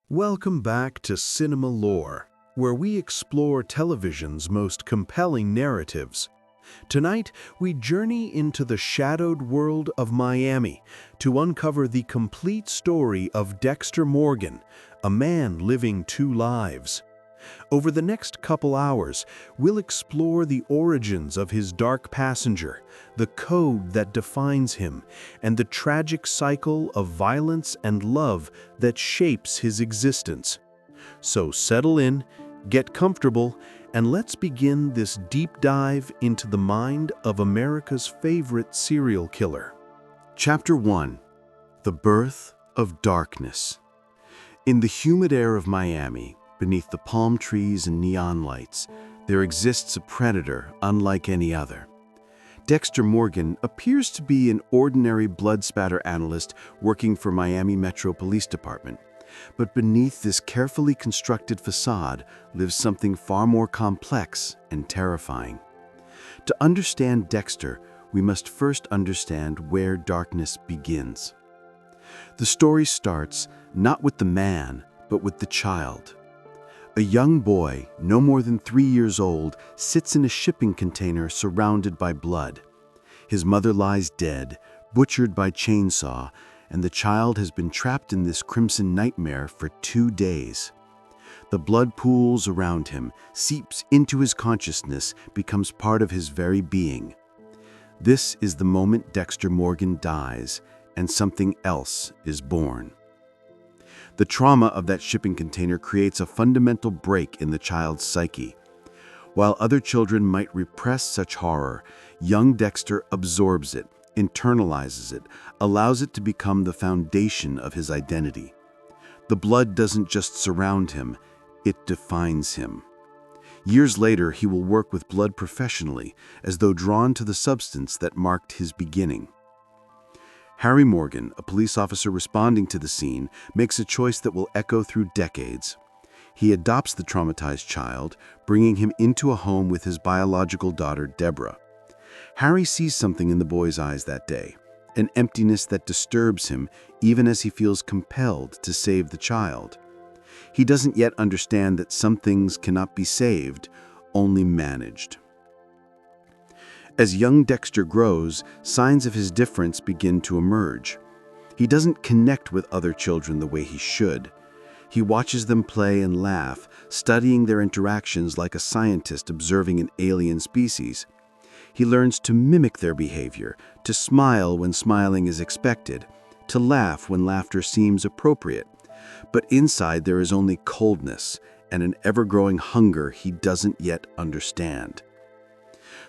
Welcome back to Cinema Lore, where we explore television's most compelling narratives. Tonight, we journey into the shadowed world of Miami to uncover the complete story of Dexter Morgan, a man living two lives. Over the next couple hours, we'll explore the origins of his dark passenger, the code that defines him, and the tragic cycle of violence and love that shapes his existence. So settle in, get comfortable, and let's begin this deep dive into the mind of America's favorite serial killer. Chapter 1: The Birth of Darkness. In the humid air of Miami, beneath the palm trees and neon lights, there exists a predator unlike any other. Dexter Morgan appears to be an ordinary blood spatter analyst working for Miami Metro Police Department. But beneath this carefully constructed facade lives something far more complex and terrifying. To understand Dexter, we must first understand where darkness begins. The story starts not with the man, but with the child. A young boy, no more than 3 years old, sits in a shipping container surrounded by blood. His mother lies dead, butchered by chainsaw, and the child has been trapped in this crimson nightmare for 2 days. The blood pools around him, seeps into his consciousness, becomes part of his very being. This is the moment Dexter Morgan dies, and something else is born. The trauma of that shipping container creates a fundamental break in the child's psyche. While other children might repress such horror, young Dexter absorbs it, internalizes it, allows it to become the foundation of his identity. The blood doesn't just surround him, it defines him. Years later, he will work with blood professionally, as though drawn to the substance that marked his beginning. Harry Morgan, a police officer responding to the scene, makes a choice that will echo through decades. He adopts the traumatized child, bringing him into a home with his biological daughter, Debra. Harry sees something in the boy's eyes that day, an emptiness that disturbs him even as he feels compelled to save the child. He doesn't yet understand that some things cannot be saved, only managed. As young Dexter grows, signs of his difference begin to emerge. He doesn't connect with other children the way he should. He watches them play and laugh, studying their interactions like a scientist observing an alien species. He learns to mimic their behavior, to smile when smiling is expected, to laugh when laughter seems appropriate. But inside there is only coldness and an ever-growing hunger he doesn't yet understand.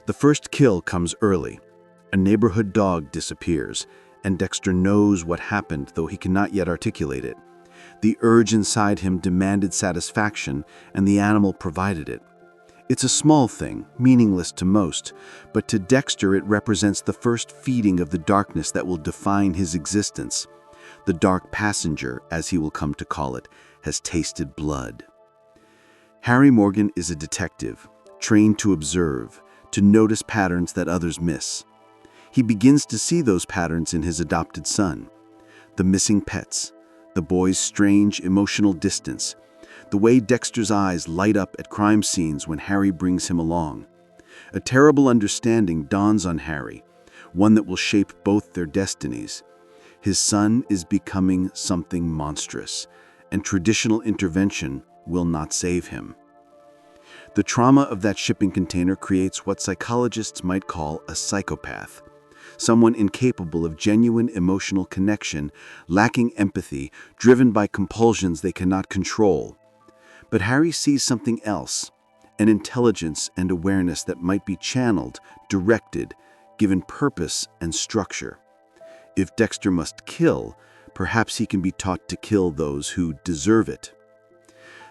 The first kill comes early. A neighborhood dog disappears, and Dexter knows what happened, though he cannot yet articulate it. The urge inside him demanded satisfaction, and the animal provided it. It's a small thing, meaningless to most, but to Dexter it represents the first feeding of the darkness that will define his existence. The dark passenger, as he will come to call it, has tasted blood. Harry Morgan is a detective, trained to observe, to notice patterns that others miss. He begins to see those patterns in his adopted son. The missing pets, the boy's strange emotional distance, the way Dexter's eyes light up at crime scenes when Harry brings him along. A terrible understanding dawns on Harry, one that will shape both their destinies. His son is becoming something monstrous, and traditional intervention will not save him. The trauma of that shipping container creates what psychologists might call a psychopath, someone incapable of genuine emotional connection, lacking empathy, driven by compulsions they cannot control. But Harry sees something else, an intelligence and awareness that might be channeled, directed, given purpose and structure. If Dexter must kill, perhaps he can be taught to kill those who deserve it.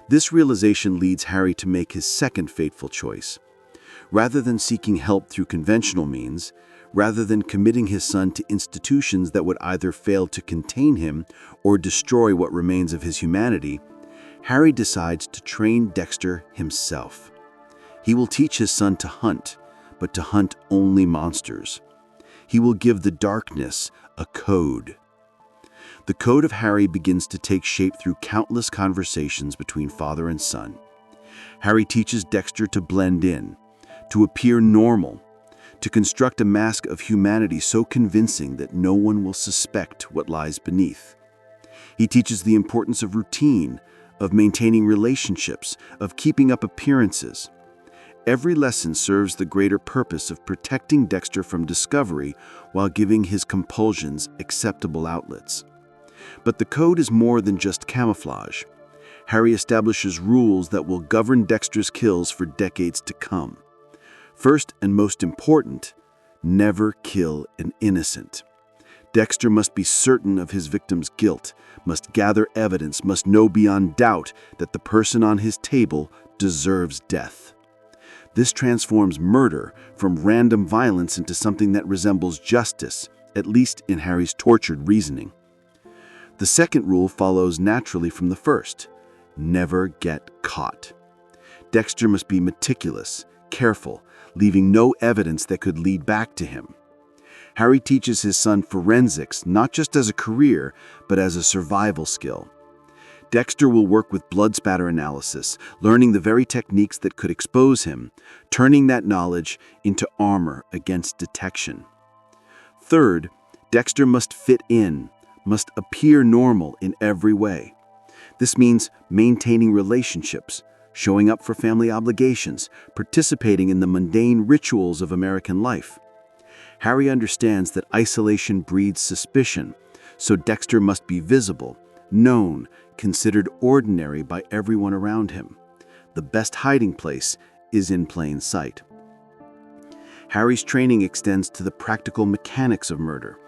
This realization leads Harry to make his second fateful choice. Rather than seeking help through conventional means, rather than committing his son to institutions that would either fail to contain him or destroy what remains of his humanity, Harry decides to train Dexter himself. He will teach his son to hunt, but to hunt only monsters. He will give the darkness a code. The code of Harry begins to take shape through countless conversations between father and son. Harry teaches Dexter to blend in, to appear normal, to construct a mask of humanity so convincing that no one will suspect what lies beneath. He teaches the importance of routine, of maintaining relationships, of keeping up appearances. Every lesson serves the greater purpose of protecting Dexter from discovery while giving his compulsions acceptable outlets. But the code is more than just camouflage. Harry establishes rules that will govern Dexter's kills for decades to come. First and most important, never kill an innocent. Dexter must be certain of his victim's guilt, must gather evidence, must know beyond doubt that the person on his table deserves death. This transforms murder from random violence into something that resembles justice, at least in Harry's tortured reasoning. The second rule follows naturally from the first: never get caught. Dexter must be meticulous, careful, leaving no evidence that could lead back to him. Harry teaches his son forensics not just as a career, but as a survival skill. Dexter will work with blood spatter analysis, learning the very techniques that could expose him, turning that knowledge into armor against detection. Third, Dexter must fit in, must appear normal in every way. This means maintaining relationships, showing up for family obligations, participating in the mundane rituals of American life. Harry understands that isolation breeds suspicion, so Dexter must be visible, known, considered ordinary by everyone around him. The best hiding place is in plain sight. Harry's training extends to the practical mechanics of murder.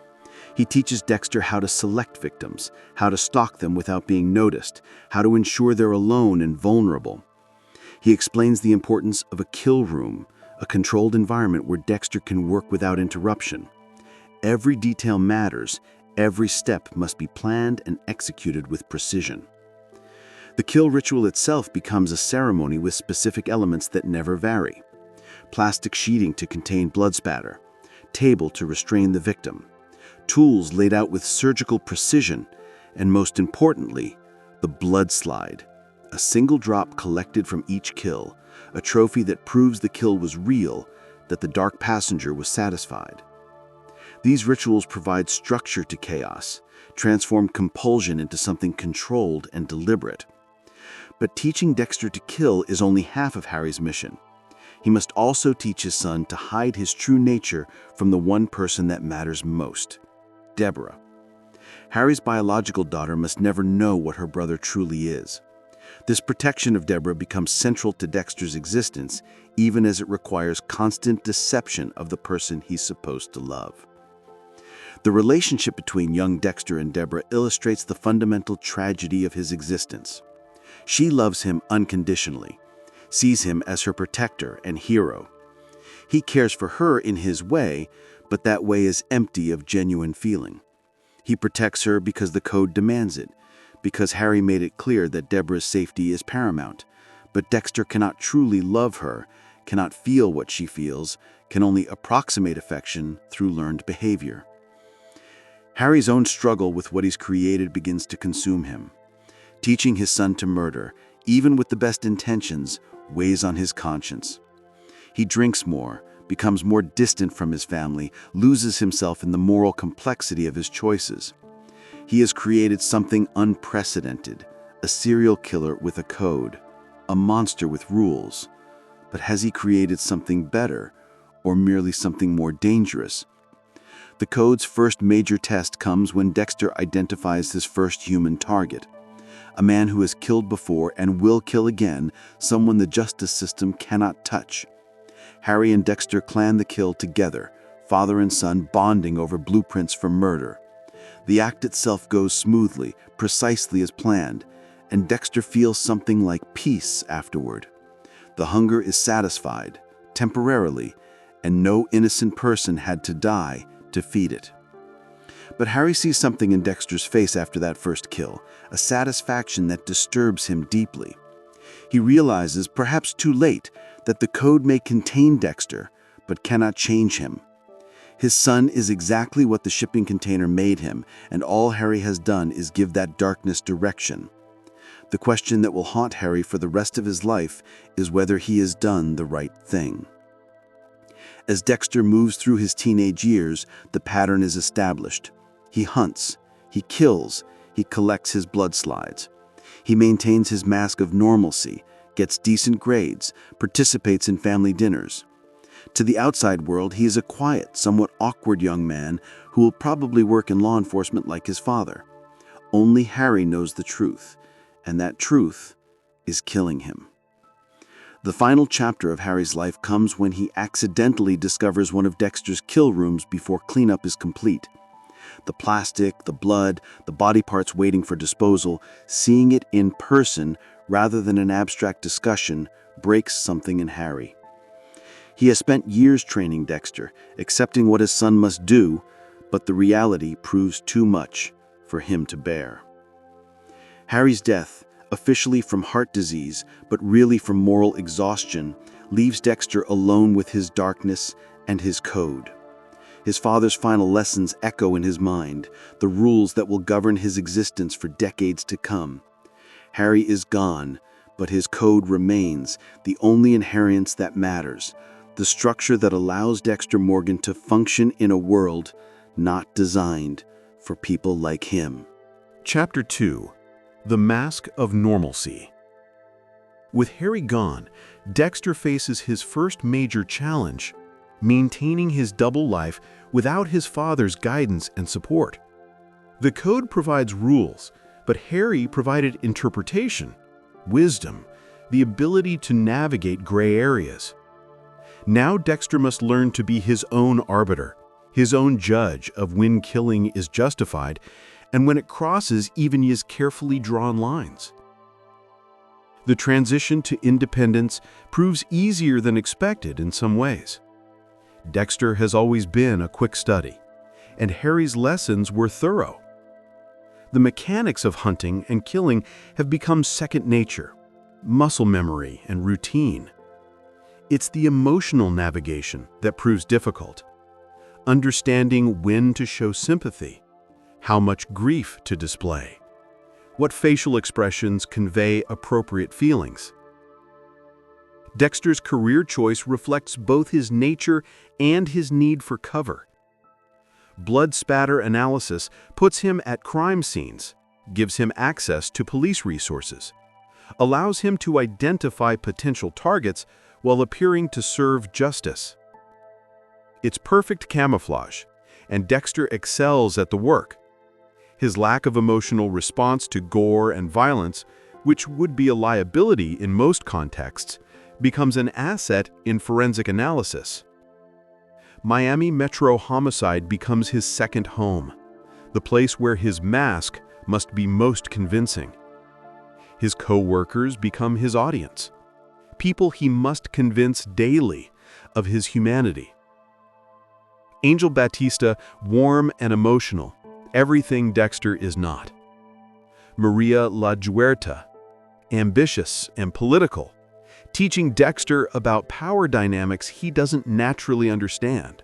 He teaches Dexter how to select victims, how to stalk them without being noticed, how to ensure they're alone and vulnerable. He explains the importance of a kill room, a controlled environment where Dexter can work without interruption. Every detail matters. Every step must be planned and executed with precision. The kill ritual itself becomes a ceremony with specific elements that never vary. Plastic sheeting to contain blood spatter, table to restrain the victim, tools laid out with surgical precision, and most importantly, the blood slide, a single drop collected from each kill, a trophy that proves the kill was real, that the dark passenger was satisfied. These rituals provide structure to chaos, transform compulsion into something controlled and deliberate. But teaching Dexter to kill is only half of Harry's mission. He must also teach his son to hide his true nature from the one person that matters most, Debra. Harry's biological daughter must never know what her brother truly is. This protection of Debra becomes central to Dexter's existence, even as it requires constant deception of the person he's supposed to love. The relationship between young Dexter and Debra illustrates the fundamental tragedy of his existence. She loves him unconditionally, sees him as her protector and hero. He cares for her in his way, but that way is empty of genuine feeling. He protects her because the code demands it, because Harry made it clear that Debra's safety is paramount. But Dexter cannot truly love her, cannot feel what she feels, can only approximate affection through learned behavior. Harry's own struggle with what he's created begins to consume him. Teaching his son to murder, even with the best intentions, weighs on his conscience. He drinks more, becomes more distant from his family, loses himself in the moral complexity of his choices. He has created something unprecedented, a serial killer with a code, a monster with rules. But has he created something better, or merely something more dangerous? The code's first major test comes when Dexter identifies his first human target, a man who has killed before and will kill again, someone the justice system cannot touch. Harry and Dexter plan the kill together, father and son bonding over blueprints for murder. The act itself goes smoothly, precisely as planned, and Dexter feels something like peace afterward. The hunger is satisfied, temporarily, and no innocent person had to die to feed it. But Harry sees something in Dexter's face after that first kill, a satisfaction that disturbs him deeply. He realizes, perhaps too late, that the code may contain Dexter, but cannot change him. His son is exactly what the shipping container made him, and all Harry has done is give that darkness direction. The question that will haunt Harry for the rest of his life is whether he has done the right thing. As Dexter moves through his teenage years, the pattern is established. He hunts, he kills, he collects his blood slides. He maintains his mask of normalcy, gets decent grades, participates in family dinners. To the outside world, he is a quiet, somewhat awkward young man who will probably work in law enforcement like his father. Only Harry knows the truth, and that truth is killing him. The final chapter of Harry's life comes when he accidentally discovers one of Dexter's kill rooms before cleanup is complete. The plastic, the blood, the body parts waiting for disposal, seeing it in person rather than an abstract discussion breaks something in Harry. He has spent years training Dexter, accepting what his son must do, but the reality proves too much for him to bear. Harry's death, officially from heart disease, but really from moral exhaustion, leaves Dexter alone with his darkness and his code. His father's final lessons echo in his mind, the rules that will govern his existence for decades to come. Harry is gone, but his code remains, the only inheritance that matters, the structure that allows Dexter Morgan to function in a world not designed for people like him. Chapter 2. The Mask of Normalcy. With Harry gone, Dexter faces his first major challenge, maintaining his double life without his father's guidance and support. The code provides rules, but Harry provided interpretation, wisdom, the ability to navigate gray areas. Now Dexter must learn to be his own arbiter, his own judge of when killing is justified and when it crosses even his carefully drawn lines. The transition to independence proves easier than expected in some ways. Dexter has always been a quick study, and Harry's lessons were thorough. The mechanics of hunting and killing have become second nature, muscle memory and routine. It's the emotional navigation that proves difficult. Understanding when to show sympathy, how much grief to display, what facial expressions convey appropriate feelings. Dexter's career choice reflects both his nature and his need for cover. Blood spatter analysis puts him at crime scenes, gives him access to police resources, allows him to identify potential targets while appearing to serve justice. It's perfect camouflage, and Dexter excels at the work. His lack of emotional response to gore and violence, which would be a liability in most contexts, becomes an asset in forensic analysis. Miami Metro homicide becomes his second home, the place where his mask must be most convincing. His co-workers become his audience, people he must convince daily of his humanity. Angel Batista, warm and emotional, everything Dexter is not. Maria La Huerta, ambitious and political, teaching Dexter about power dynamics he doesn't naturally understand.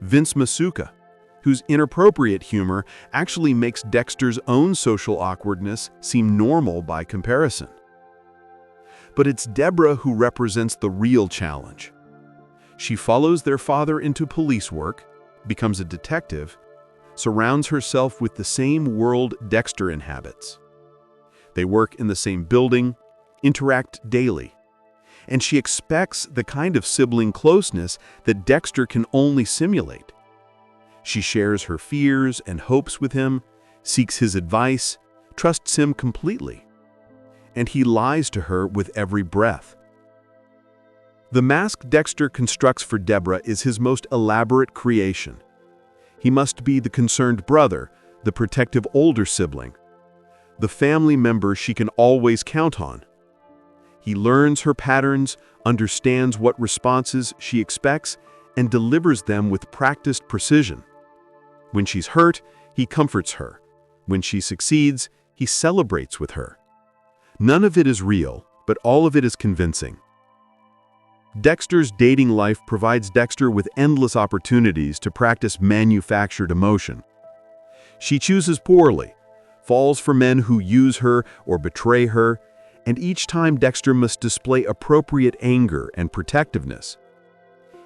Vince Masuka, whose inappropriate humor actually makes Dexter's own social awkwardness seem normal by comparison. But it's Debra who represents the real challenge. She follows their father into police work, becomes a detective, surrounds herself with the same world Dexter inhabits. They work in the same building, interact daily, and she expects the kind of sibling closeness that Dexter can only simulate. She shares her fears and hopes with him, seeks his advice, trusts him completely, and he lies to her with every breath. The mask Dexter constructs for Debra is his most elaborate creation. He must be the concerned brother, the protective older sibling, the family member she can always count on. He learns her patterns, understands what responses she expects, and delivers them with practiced precision. When she's hurt, he comforts her. When she succeeds, he celebrates with her. None of it is real, but all of it is convincing. Dexter's dating life provides Dexter with endless opportunities to practice manufactured emotion. She chooses poorly, falls for men who use her or betray her, and each time Dexter must display appropriate anger and protectiveness.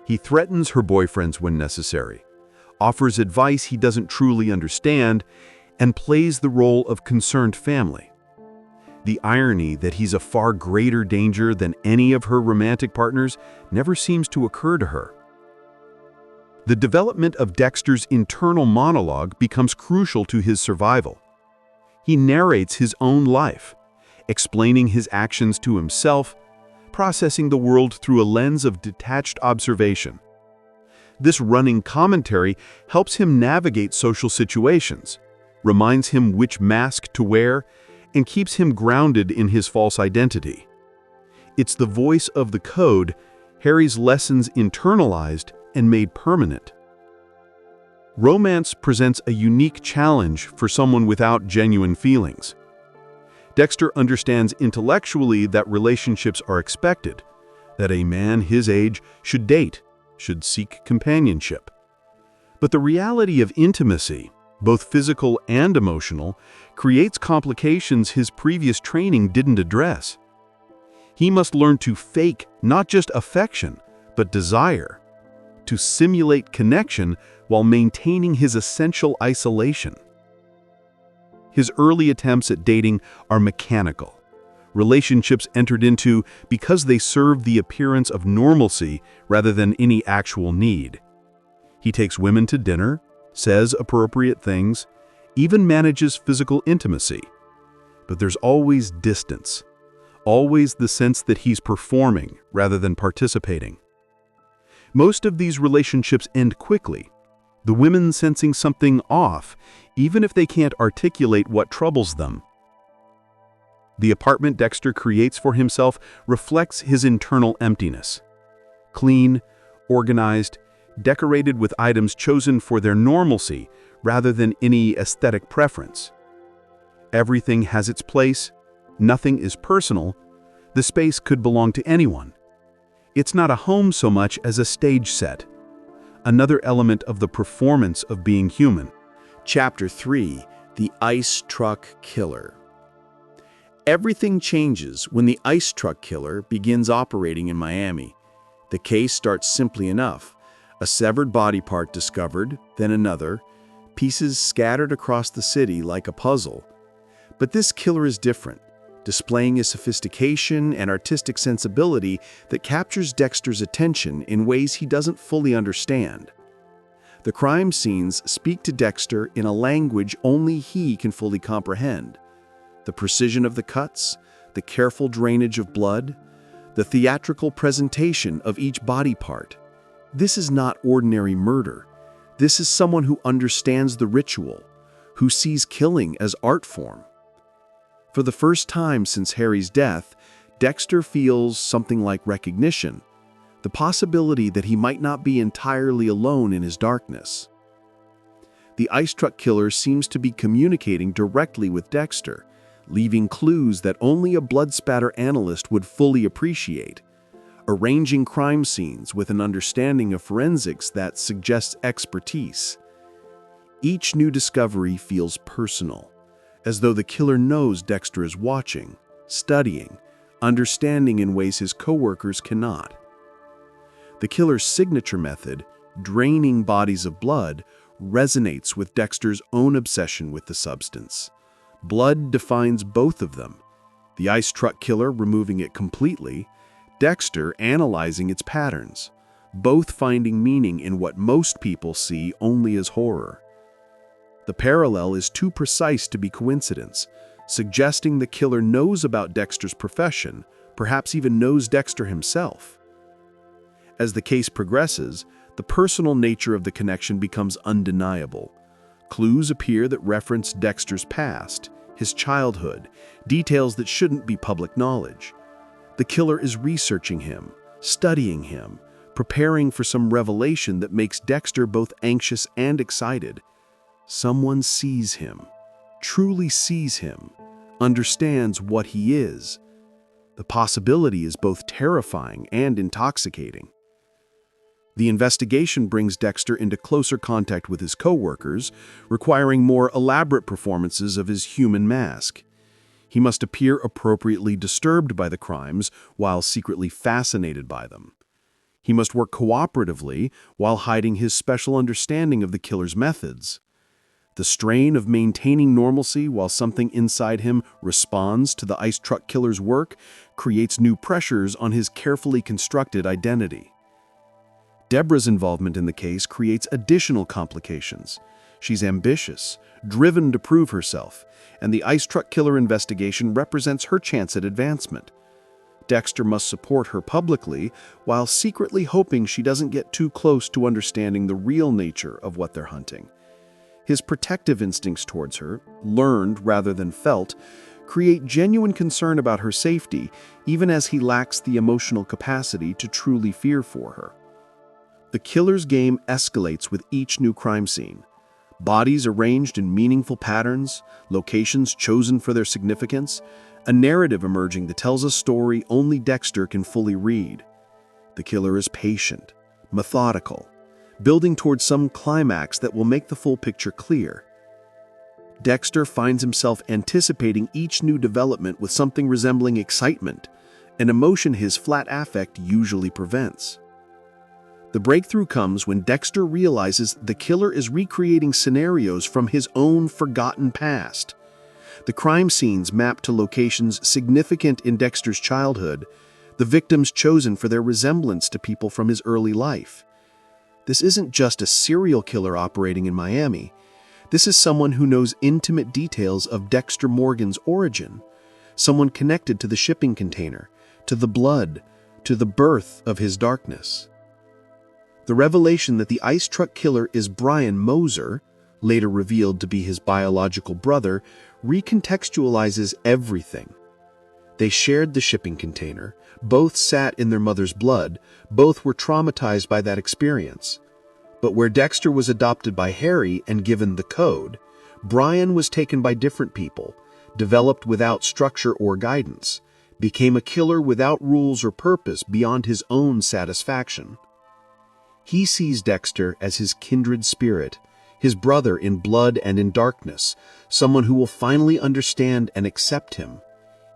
He threatens her boyfriends when necessary, offers advice he doesn't truly understand, and plays the role of concerned family. The irony that he's a far greater danger than any of her romantic partners never seems to occur to her. The development of Dexter's internal monologue becomes crucial to his survival. He narrates his own life, explaining his actions to himself, processing the world through a lens of detached observation. This running commentary helps him navigate social situations, reminds him which mask to wear, and keeps him grounded in his false identity. It's the voice of the code, Harry's lessons internalized and made permanent. Romance presents a unique challenge for someone without genuine feelings. Dexter understands intellectually that relationships are expected, that a man his age should date, should seek companionship. But the reality of intimacy, both physical and emotional, creates complications his previous training didn't address. He must learn to fake not just affection, but desire, to simulate connection while maintaining his essential isolation. His early attempts at dating are mechanical, relationships entered into because they serve the appearance of normalcy rather than any actual need. He takes women to dinner, says appropriate things, even manages physical intimacy. But there's always distance, always the sense that he's performing rather than participating. Most of these relationships end quickly, the women sensing something off, even if they can't articulate what troubles them. The apartment Dexter creates for himself reflects his internal emptiness. Clean, organized, decorated with items chosen for their normalcy rather than any aesthetic preference. Everything has its place, nothing is personal, the space could belong to anyone. It's not a home so much as a stage set, another element of the performance of being human. Chapter 3: The Ice Truck Killer. Everything changes when the ice truck killer begins operating in Miami. The case starts simply enough. A severed body part discovered, then another, pieces scattered across the city like a puzzle. But this killer is different, displaying a sophistication and artistic sensibility that captures Dexter's attention in ways he doesn't fully understand. The crime scenes speak to Dexter in a language only he can fully comprehend. The precision of the cuts, the careful drainage of blood, the theatrical presentation of each body part. This is not ordinary murder. This is someone who understands the ritual, who sees killing as art form. For the first time since Harry's death, Dexter feels something like recognition, the possibility that he might not be entirely alone in his darkness. The ice truck killer seems to be communicating directly with Dexter, leaving clues that only a blood spatter analyst would fully appreciate, arranging crime scenes with an understanding of forensics that suggests expertise. Each new discovery feels personal, as though the killer knows Dexter is watching, studying, understanding in ways his coworkers cannot. The killer's signature method, draining bodies of blood, resonates with Dexter's own obsession with the substance. Blood defines both of them, the ice truck killer removing it completely, Dexter analyzing its patterns, both finding meaning in what most people see only as horror. The parallel is too precise to be coincidence, suggesting the killer knows about Dexter's profession, perhaps even knows Dexter himself. As the case progresses, the personal nature of the connection becomes undeniable. Clues appear that reference Dexter's past, his childhood, details that shouldn't be public knowledge. The killer is researching him, studying him, preparing for some revelation that makes Dexter both anxious and excited. Someone sees him, truly sees him, understands what he is. The possibility is both terrifying and intoxicating. The investigation brings Dexter into closer contact with his coworkers, requiring more elaborate performances of his human mask. He must appear appropriately disturbed by the crimes while secretly fascinated by them. He must work cooperatively while hiding his special understanding of the killer's methods. The strain of maintaining normalcy while something inside him responds to the ice truck killer's work creates new pressures on his carefully constructed identity. Debra's involvement in the case creates additional complications. She's ambitious, driven to prove herself, and the ice truck killer investigation represents her chance at advancement. Dexter must support her publicly while secretly hoping she doesn't get too close to understanding the real nature of what they're hunting. His protective instincts towards her, learned rather than felt, create genuine concern about her safety, even as he lacks the emotional capacity to truly fear for her. The killer's game escalates with each new crime scene. Bodies arranged in meaningful patterns, locations chosen for their significance, a narrative emerging that tells a story only Dexter can fully read. The killer is patient, methodical, building towards some climax that will make the full picture clear. Dexter finds himself anticipating each new development with something resembling excitement, an emotion his flat affect usually prevents. The breakthrough comes when Dexter realizes the killer is recreating scenarios from his own forgotten past. The crime scenes map to locations significant in Dexter's childhood, the victims chosen for their resemblance to people from his early life. This isn't just a serial killer operating in Miami. This is someone who knows intimate details of Dexter Morgan's origin, someone connected to the shipping container, to the blood, to the birth of his darkness. The revelation that the ice truck killer is Brian Moser, later revealed to be his biological brother, recontextualizes everything. They shared the shipping container, both sat in their mother's blood, both were traumatized by that experience. But where Dexter was adopted by Harry and given the code, Brian was taken by different people, developed without structure or guidance, became a killer without rules or purpose beyond his own satisfaction. He sees Dexter as his kindred spirit, his brother in blood and in darkness, someone who will finally understand and accept him.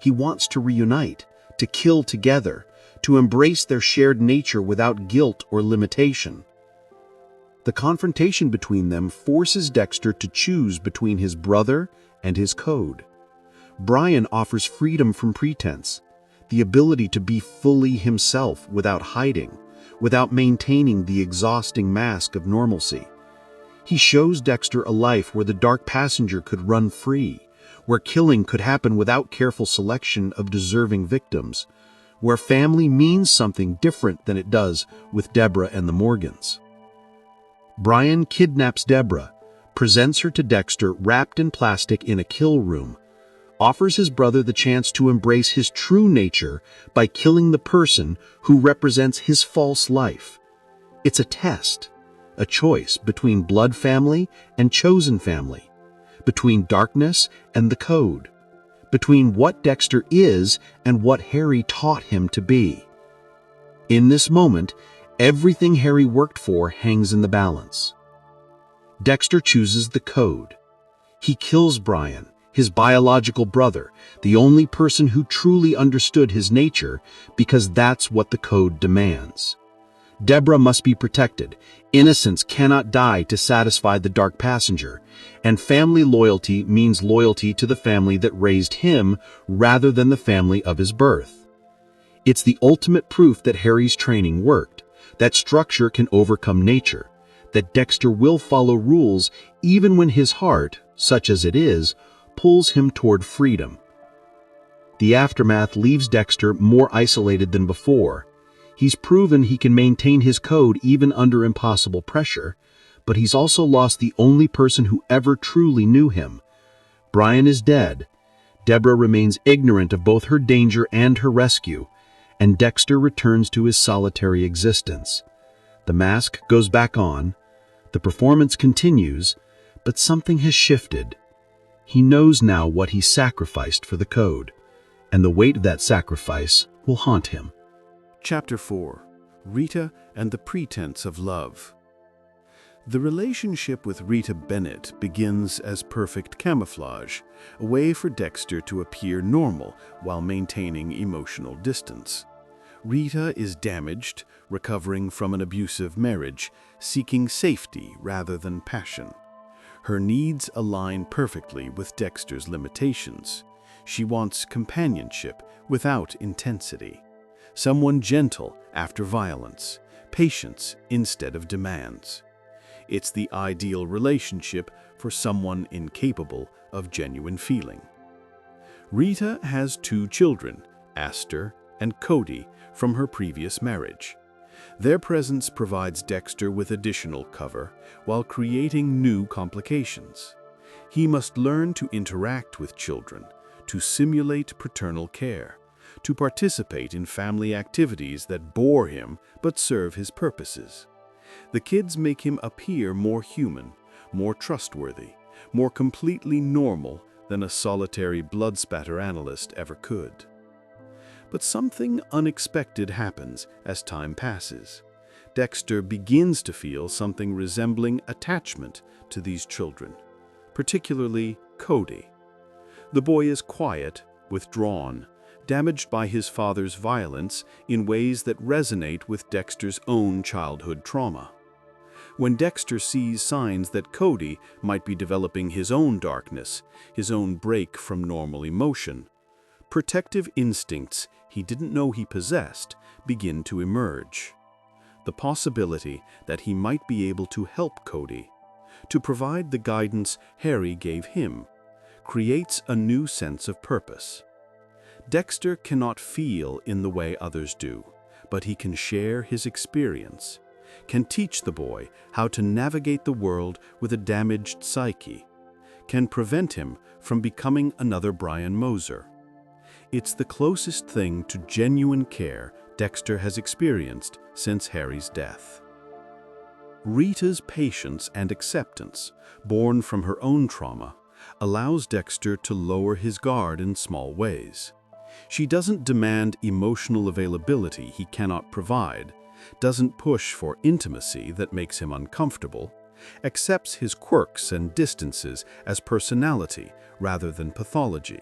He wants to reunite, to kill together, to embrace their shared nature without guilt or limitation. The confrontation between them forces Dexter to choose between his brother and his code. Brian offers freedom from pretense, the ability to be fully himself without hiding, without maintaining the exhausting mask of normalcy. He shows Dexter a life where the dark passenger could run free, where killing could happen without careful selection of deserving victims, where family means something different than it does with Debra and the Morgans. Brian kidnaps Debra, presents her to Dexter wrapped in plastic in a kill room, offers his brother the chance to embrace his true nature by killing the person who represents his false life. It's a test, a choice between blood family and chosen family, between darkness and the code, between what Dexter is and what Harry taught him to be. In this moment, everything Harry worked for hangs in the balance. Dexter chooses the code. He kills Brian, his biological brother, the only person who truly understood his nature, because that's what the code demands. Debra must be protected. Innocence cannot die to satisfy the dark passenger, and family loyalty means loyalty to the family that raised him rather than the family of his birth. It's the ultimate proof that Harry's training worked, that structure can overcome nature, that Dexter will follow rules even when his heart, such as it is, pulls him toward freedom. The aftermath leaves Dexter more isolated than before. He's proven he can maintain his code even under impossible pressure, but he's also lost the only person who ever truly knew him. Brian is dead. Debra remains ignorant of both her danger and her rescue, and Dexter returns to his solitary existence. The mask goes back on, the performance continues, but something has shifted. He knows now what he sacrificed for the code. and the weight of that sacrifice will haunt him. Chapter 4. Rita and the Pretense of Love. The relationship with Rita Bennett begins as perfect camouflage, a way for Dexter to appear normal while maintaining emotional distance. Rita is damaged, recovering from an abusive marriage, seeking safety rather than passion. Her needs align perfectly with Dexter's limitations. She wants companionship without intensity, someone gentle after violence, patience instead of demands. It's the ideal relationship for someone incapable of genuine feeling. Rita has 2 children, Aster and Cody, from her previous marriage. Their presence provides Dexter with additional cover while creating new complications. He must learn to interact with children, to simulate paternal care, to participate in family activities that bore him but serve his purposes. The kids make him appear more human, more trustworthy, more completely normal than a solitary blood spatter analyst ever could. But something unexpected happens as time passes. Dexter begins to feel something resembling attachment to these children, particularly Cody. The boy is quiet, withdrawn, damaged by his father's violence in ways that resonate with Dexter's own childhood trauma. When Dexter sees signs that Cody might be developing his own darkness, his own break from normal emotion, protective instincts he didn't know he possessed begin to emerge. The possibility that he might be able to help Cody, to provide the guidance Harry gave him, creates a new sense of purpose. Dexter cannot feel in the way others do, but he can share his experience, can teach the boy how to navigate the world with a damaged psyche, can prevent him from becoming another Brian Moser. It's the closest thing to genuine care Dexter has experienced since Harry's death. Rita's patience and acceptance, born from her own trauma, allows Dexter to lower his guard in small ways. She doesn't demand emotional availability he cannot provide, doesn't push for intimacy that makes him uncomfortable, accepts his quirks and distances as personality rather than pathology.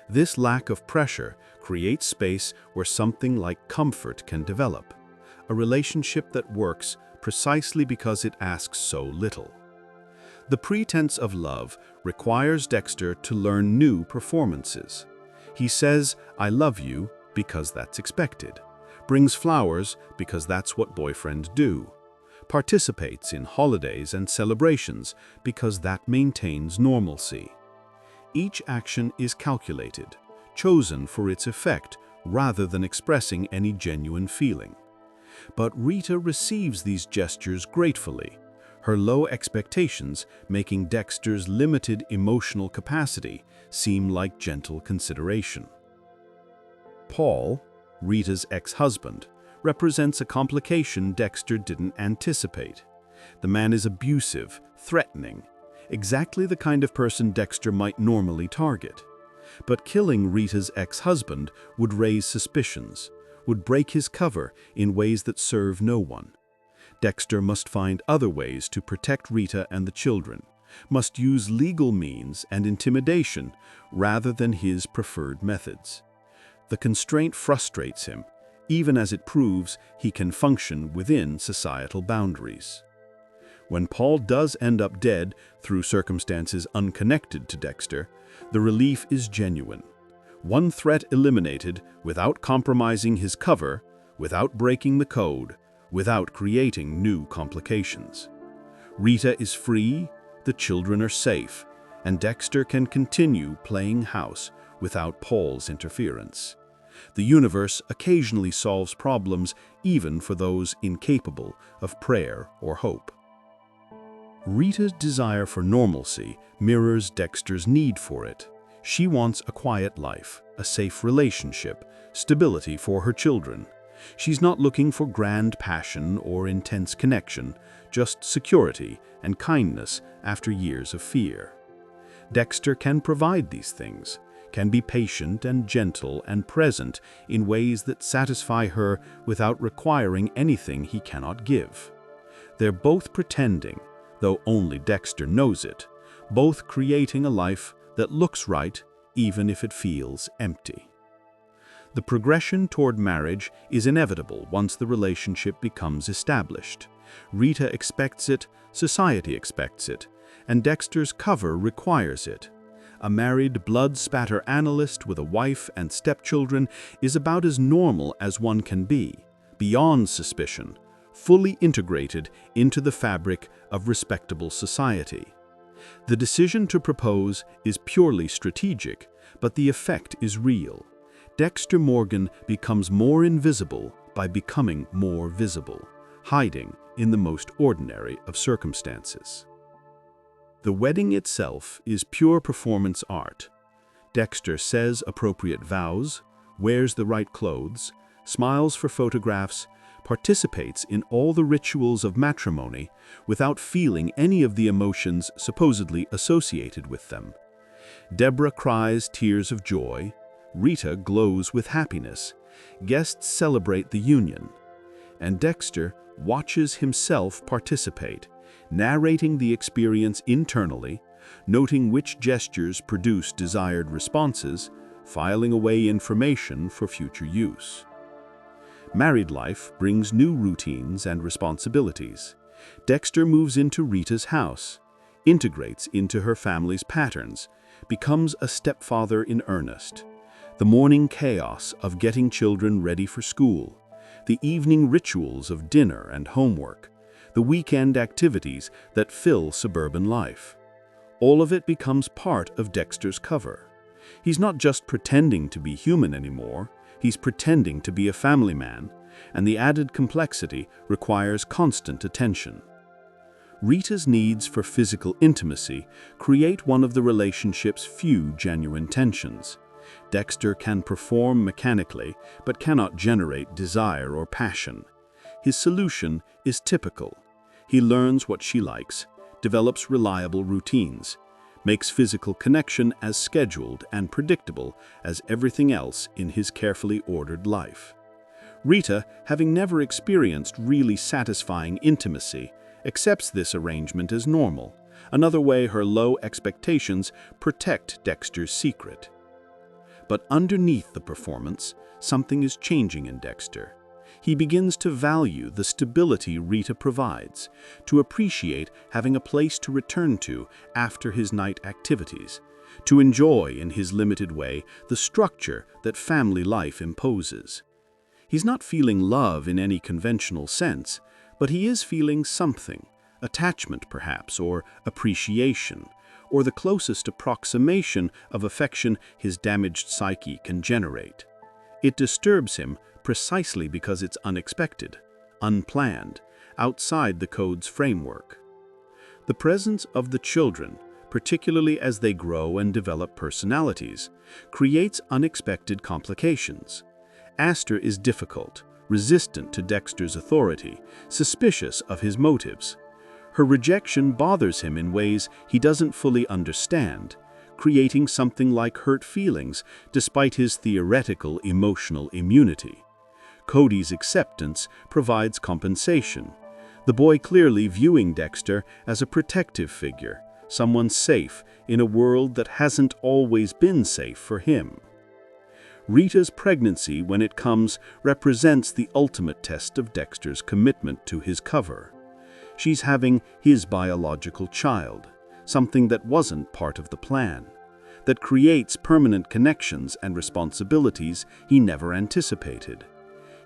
This lack of pressure creates space where something like comfort can develop, a relationship that works precisely because it asks so little. The pretense of love requires Dexter to learn new performances. He says, "I love you," because that's expected, brings flowers because that's what boyfriends do, participates in holidays and celebrations because that maintains normalcy. Each action is calculated, chosen for its effect rather than expressing any genuine feeling. But Rita receives these gestures gratefully, her low expectations making Dexter's limited emotional capacity seem like gentle consideration. Paul, Rita's ex-husband, represents a complication Dexter didn't anticipate. The man is abusive, threatening, exactly the kind of person Dexter might normally target. But killing Rita's ex-husband would raise suspicions, would break his cover in ways that serve no one. Dexter must find other ways to protect Rita and the children, must use legal means and intimidation rather than his preferred methods. The constraint frustrates him, even as it proves he can function within societal boundaries. When Paul does end up dead through circumstances unconnected to Dexter, the relief is genuine. One threat eliminated without compromising his cover, without breaking the code, without creating new complications. Rita is free, the children are safe, and Dexter can continue playing house without Paul's interference. The universe occasionally solves problems even for those incapable of prayer or hope. Rita's desire for normalcy mirrors Dexter's need for it. She wants a quiet life, a safe relationship, stability for her children. She's not looking for grand passion or intense connection, just security and kindness after years of fear. Dexter can provide these things, can be patient and gentle and present in ways that satisfy her without requiring anything he cannot give. They're both pretending, though only Dexter knows it, both creating a life that looks right even if it feels empty. The progression toward marriage is inevitable once the relationship becomes established. Rita expects it, society expects it, and Dexter's cover requires it. A married blood spatter analyst with a wife and stepchildren is about as normal as one can be, beyond suspicion, fully integrated into the fabric of respectable society. The decision to propose is purely strategic, but the effect is real. Dexter Morgan becomes more invisible by becoming more visible, hiding in the most ordinary of circumstances. The wedding itself is pure performance art. Dexter says appropriate vows, wears the right clothes, smiles for photographs, participates in all the rituals of matrimony without feeling any of the emotions supposedly associated with them. Debra cries tears of joy, Rita glows with happiness, guests celebrate the union, and Dexter watches himself participate, narrating the experience internally, noting which gestures produce desired responses, filing away information for future use. Married life brings new routines and responsibilities. Dexter moves into Rita's house, integrates into her family's patterns, becomes a stepfather in earnest. The morning chaos of getting children ready for school, the evening rituals of dinner and homework, the weekend activities that fill suburban life. All of it becomes part of Dexter's cover. He's not just pretending to be human anymore, he's pretending to be a family man, and the added complexity requires constant attention. Rita's needs for physical intimacy create one of the relationship's few genuine tensions. Dexter can perform mechanically, but cannot generate desire or passion. His solution is typical. He learns what she likes, develops reliable routines, makes physical connection as scheduled and predictable as everything else in his carefully ordered life. Rita, having never experienced really satisfying intimacy, accepts this arrangement as normal, another way her low expectations protect Dexter's secret. But underneath the performance, something is changing in Dexter. He begins to value the stability Rita provides, to appreciate having a place to return to after his night activities, to enjoy in his limited way the structure that family life imposes. He's not feeling love in any conventional sense, but he is feeling something, attachment perhaps, or appreciation, or the closest approximation of affection his damaged psyche can generate. It disturbs him precisely because it's unexpected, unplanned, outside the code's framework. The presence of the children, particularly as they grow and develop personalities, creates unexpected complications. Aster is difficult, resistant to Dexter's authority, suspicious of his motives. Her rejection bothers him in ways he doesn't fully understand, creating something like hurt feelings despite his theoretical emotional immunity. Cody's acceptance provides compensation, the boy clearly viewing Dexter as a protective figure, someone safe in a world that hasn't always been safe for him. Rita's pregnancy, when it comes, represents the ultimate test of Dexter's commitment to his cover. She's having his biological child, something that wasn't part of the plan, that creates permanent connections and responsibilities he never anticipated.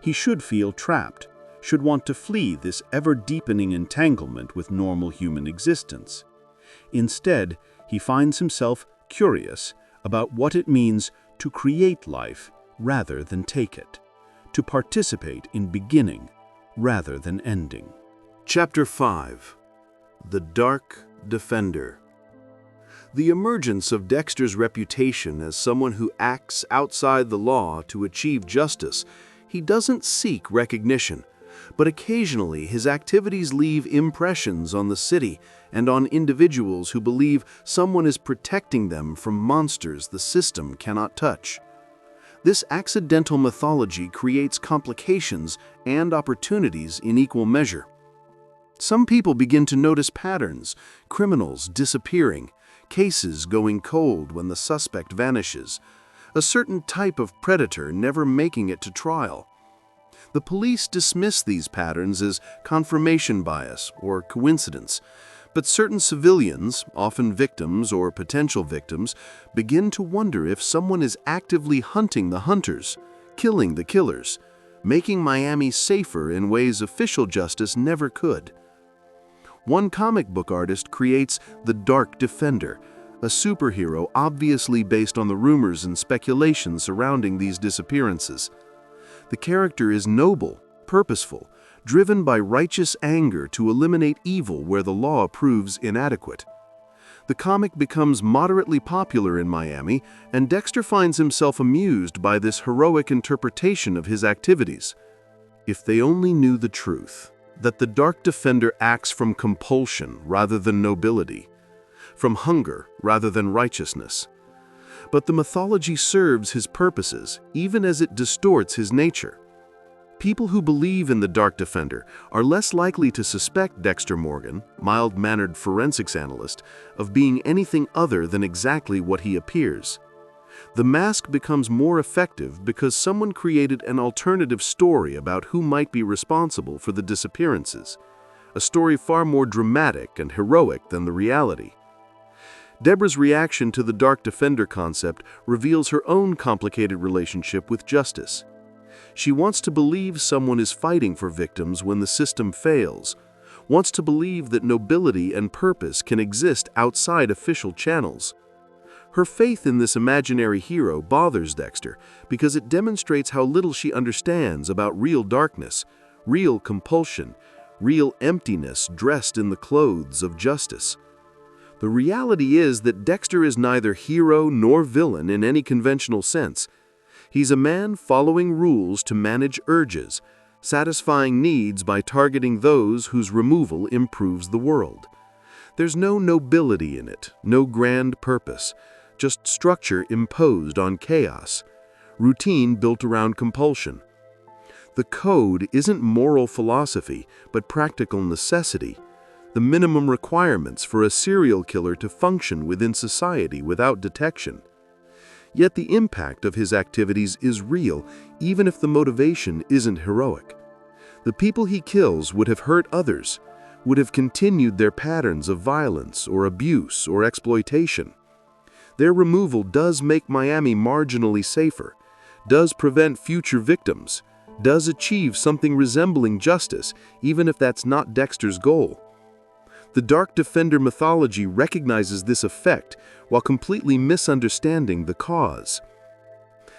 He should feel trapped, should want to flee this ever-deepening entanglement with normal human existence. Instead, he finds himself curious about what it means to create life rather than take it, to participate in beginning rather than ending. Chapter 5. The Dark Defender. The emergence of Dexter's reputation as someone who acts outside the law to achieve justice. He doesn't seek recognition, but occasionally his activities leave impressions on the city and on individuals who believe someone is protecting them from monsters the system cannot touch. This accidental mythology creates complications and opportunities in equal measure. Some people begin to notice patterns, criminals disappearing, cases going cold when the suspect vanishes, a certain type of predator never making it to trial. The police dismiss these patterns as confirmation bias or coincidence, but certain civilians, often victims or potential victims, begin to wonder if someone is actively hunting the hunters, killing the killers, making Miami safer in ways official justice never could. One comic book artist creates the Dark Defender, a superhero obviously based on the rumors and speculation surrounding these disappearances. The character is noble, purposeful, driven by righteous anger to eliminate evil where the law proves inadequate. The comic becomes moderately popular in Miami, and Dexter finds himself amused by this heroic interpretation of his activities. If they only knew the truth, that the Dark Defender acts from compulsion rather than nobility, from hunger rather than righteousness. But the mythology serves his purposes, even as it distorts his nature. People who believe in the Dark Defender are less likely to suspect Dexter Morgan, mild-mannered forensics analyst, of being anything other than exactly what he appears. The mask becomes more effective because someone created an alternative story about who might be responsible for the disappearances, a story far more dramatic and heroic than the reality. Debra's reaction to the Dark Defender concept reveals her own complicated relationship with justice. She wants to believe someone is fighting for victims when the system fails, wants to believe that nobility and purpose can exist outside official channels. Her faith in this imaginary hero bothers Dexter because it demonstrates how little she understands about real darkness, real compulsion, real emptiness dressed in the clothes of justice. The reality is that Dexter is neither hero nor villain in any conventional sense. He's a man following rules to manage urges, satisfying needs by targeting those whose removal improves the world. There's no nobility in it, no grand purpose, just structure imposed on chaos, routine built around compulsion. The code isn't moral philosophy, but practical necessity, the minimum requirements for a serial killer to function within society without detection. Yet the impact of his activities is real, even if the motivation isn't heroic. The people he kills would have hurt others, would have continued their patterns of violence or abuse or exploitation. Their removal does make Miami marginally safer, does prevent future victims, does achieve something resembling justice, even if that's not Dexter's goal. The Dark Defender mythology recognizes this effect while completely misunderstanding the cause.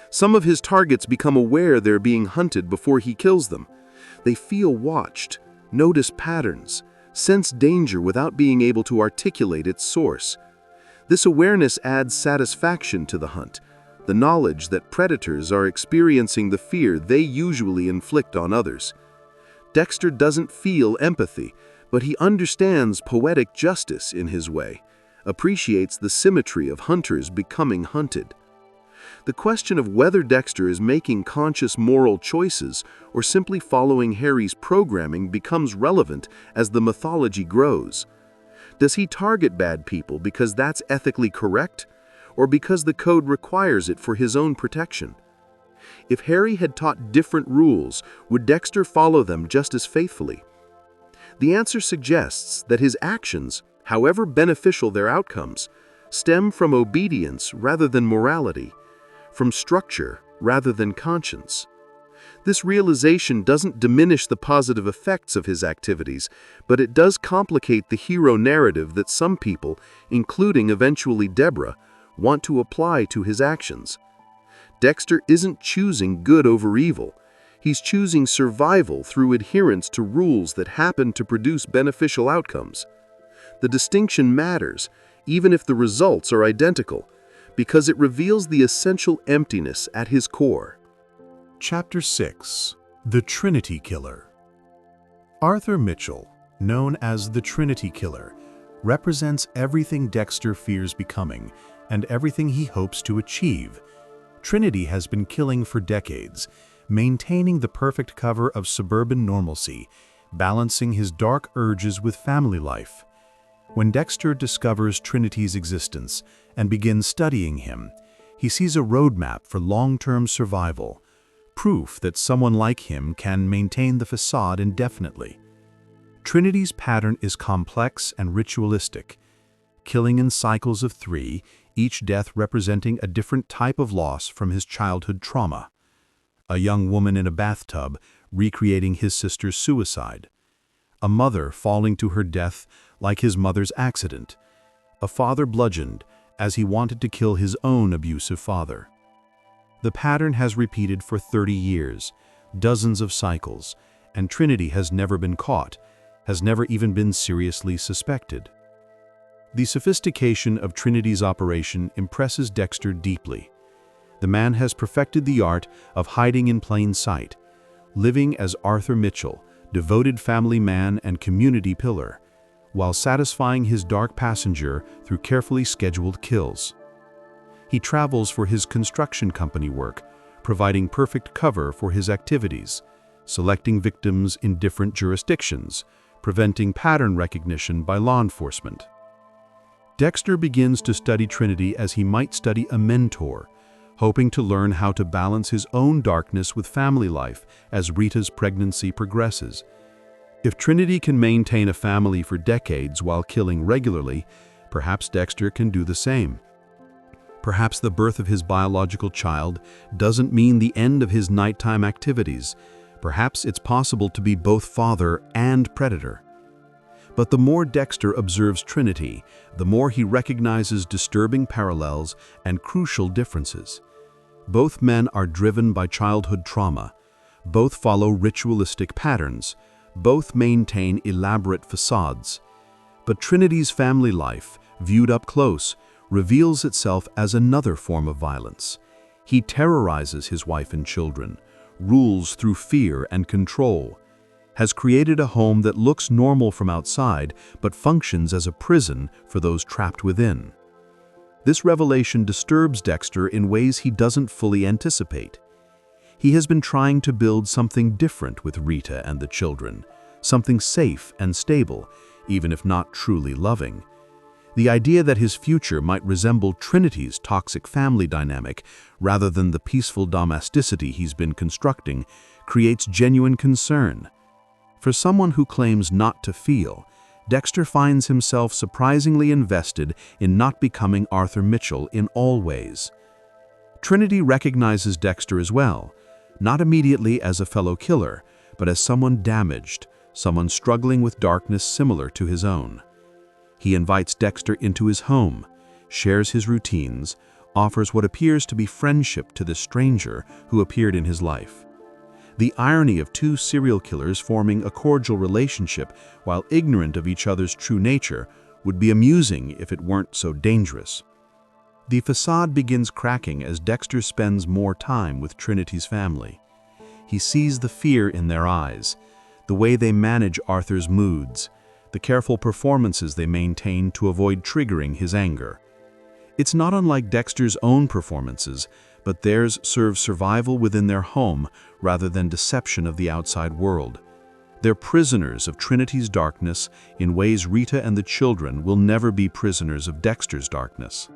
Some of his targets become aware they're being hunted before he kills them. They feel watched, notice patterns, sense danger without being able to articulate its source. This awareness adds satisfaction to the hunt, the knowledge that predators are experiencing the fear they usually inflict on others. Dexter doesn't feel empathy, but he understands poetic justice in his way, appreciates the symmetry of hunters becoming hunted. The question of whether Dexter is making conscious moral choices or simply following Harry's programming becomes relevant as the mythology grows. Does he target bad people because that's ethically correct, or because the code requires it for his own protection? If Harry had taught different rules, would Dexter follow them just as faithfully? The answer suggests that his actions, however beneficial their outcomes, stem from obedience rather than morality, from structure rather than conscience. This realization doesn't diminish the positive effects of his activities, but it does complicate the hero narrative that some people, including eventually Debra, want to apply to his actions. Dexter isn't choosing good over evil. He's choosing survival through adherence to rules that happen to produce beneficial outcomes. The distinction matters, even if the results are identical, because it reveals the essential emptiness at his core. Chapter 6: The Trinity Killer. Arthur Mitchell, known as the Trinity Killer, represents everything Dexter fears becoming and everything he hopes to achieve. Trinity has been killing for decades, maintaining the perfect cover of suburban normalcy, balancing his dark urges with family life. When Dexter discovers Trinity's existence and begins studying him, he sees a roadmap for long-term survival, proof that someone like him can maintain the facade indefinitely. Trinity's pattern is complex and ritualistic, killing in cycles of 3, each death representing a different type of loss from his childhood trauma. A young woman in a bathtub recreating his sister's suicide. A mother falling to her death like his mother's accident. A father bludgeoned as he wanted to kill his own abusive father. The pattern has repeated for 30 years, dozens of cycles, and Trinity has never been caught, has never even been seriously suspected. The sophistication of Trinity's operation impresses Dexter deeply. The man has perfected the art of hiding in plain sight, living as Arthur Mitchell, devoted family man and community pillar, while satisfying his dark passenger through carefully scheduled kills. He travels for his construction company work, providing perfect cover for his activities, selecting victims in different jurisdictions, preventing pattern recognition by law enforcement. Dexter begins to study Trinity as he might study a mentor, hoping to learn how to balance his own darkness with family life as Rita's pregnancy progresses. If Trinity can maintain a family for decades while killing regularly, perhaps Dexter can do the same. Perhaps the birth of his biological child doesn't mean the end of his nighttime activities. Perhaps it's possible to be both father and predator. But the more Dexter observes Trinity, the more he recognizes disturbing parallels and crucial differences. Both men are driven by childhood trauma. Both follow ritualistic patterns. Both maintain elaborate facades. But Trinity's family life, viewed up close, reveals itself as another form of violence. He terrorizes his wife and children, rules through fear and control, has created a home that looks normal from outside but functions as a prison for those trapped within. This revelation disturbs Dexter in ways he doesn't fully anticipate. He has been trying to build something different with Rita and the children, something safe and stable, even if not truly loving. The idea that his future might resemble Trinity's toxic family dynamic rather than the peaceful domesticity he's been constructing creates genuine concern. For someone who claims not to feel, Dexter finds himself surprisingly invested in not becoming Arthur Mitchell in all ways. Trinity recognizes Dexter as well, not immediately as a fellow killer, but as someone damaged, someone struggling with darkness similar to his own. He invites Dexter into his home, shares his routines, offers what appears to be friendship to the stranger who appeared in his life. The irony of 2 serial killers forming a cordial relationship while ignorant of each other's true nature would be amusing if it weren't so dangerous. The facade begins cracking as Dexter spends more time with Trinity's family. He sees the fear in their eyes, the way they manage Arthur's moods, the careful performances they maintain to avoid triggering his anger. It's not unlike Dexter's own performances, but theirs serve survival within their home rather than deception of the outside world. They're prisoners of Trinity's darkness in ways Rita and the children will never be prisoners of Dexter's darkness.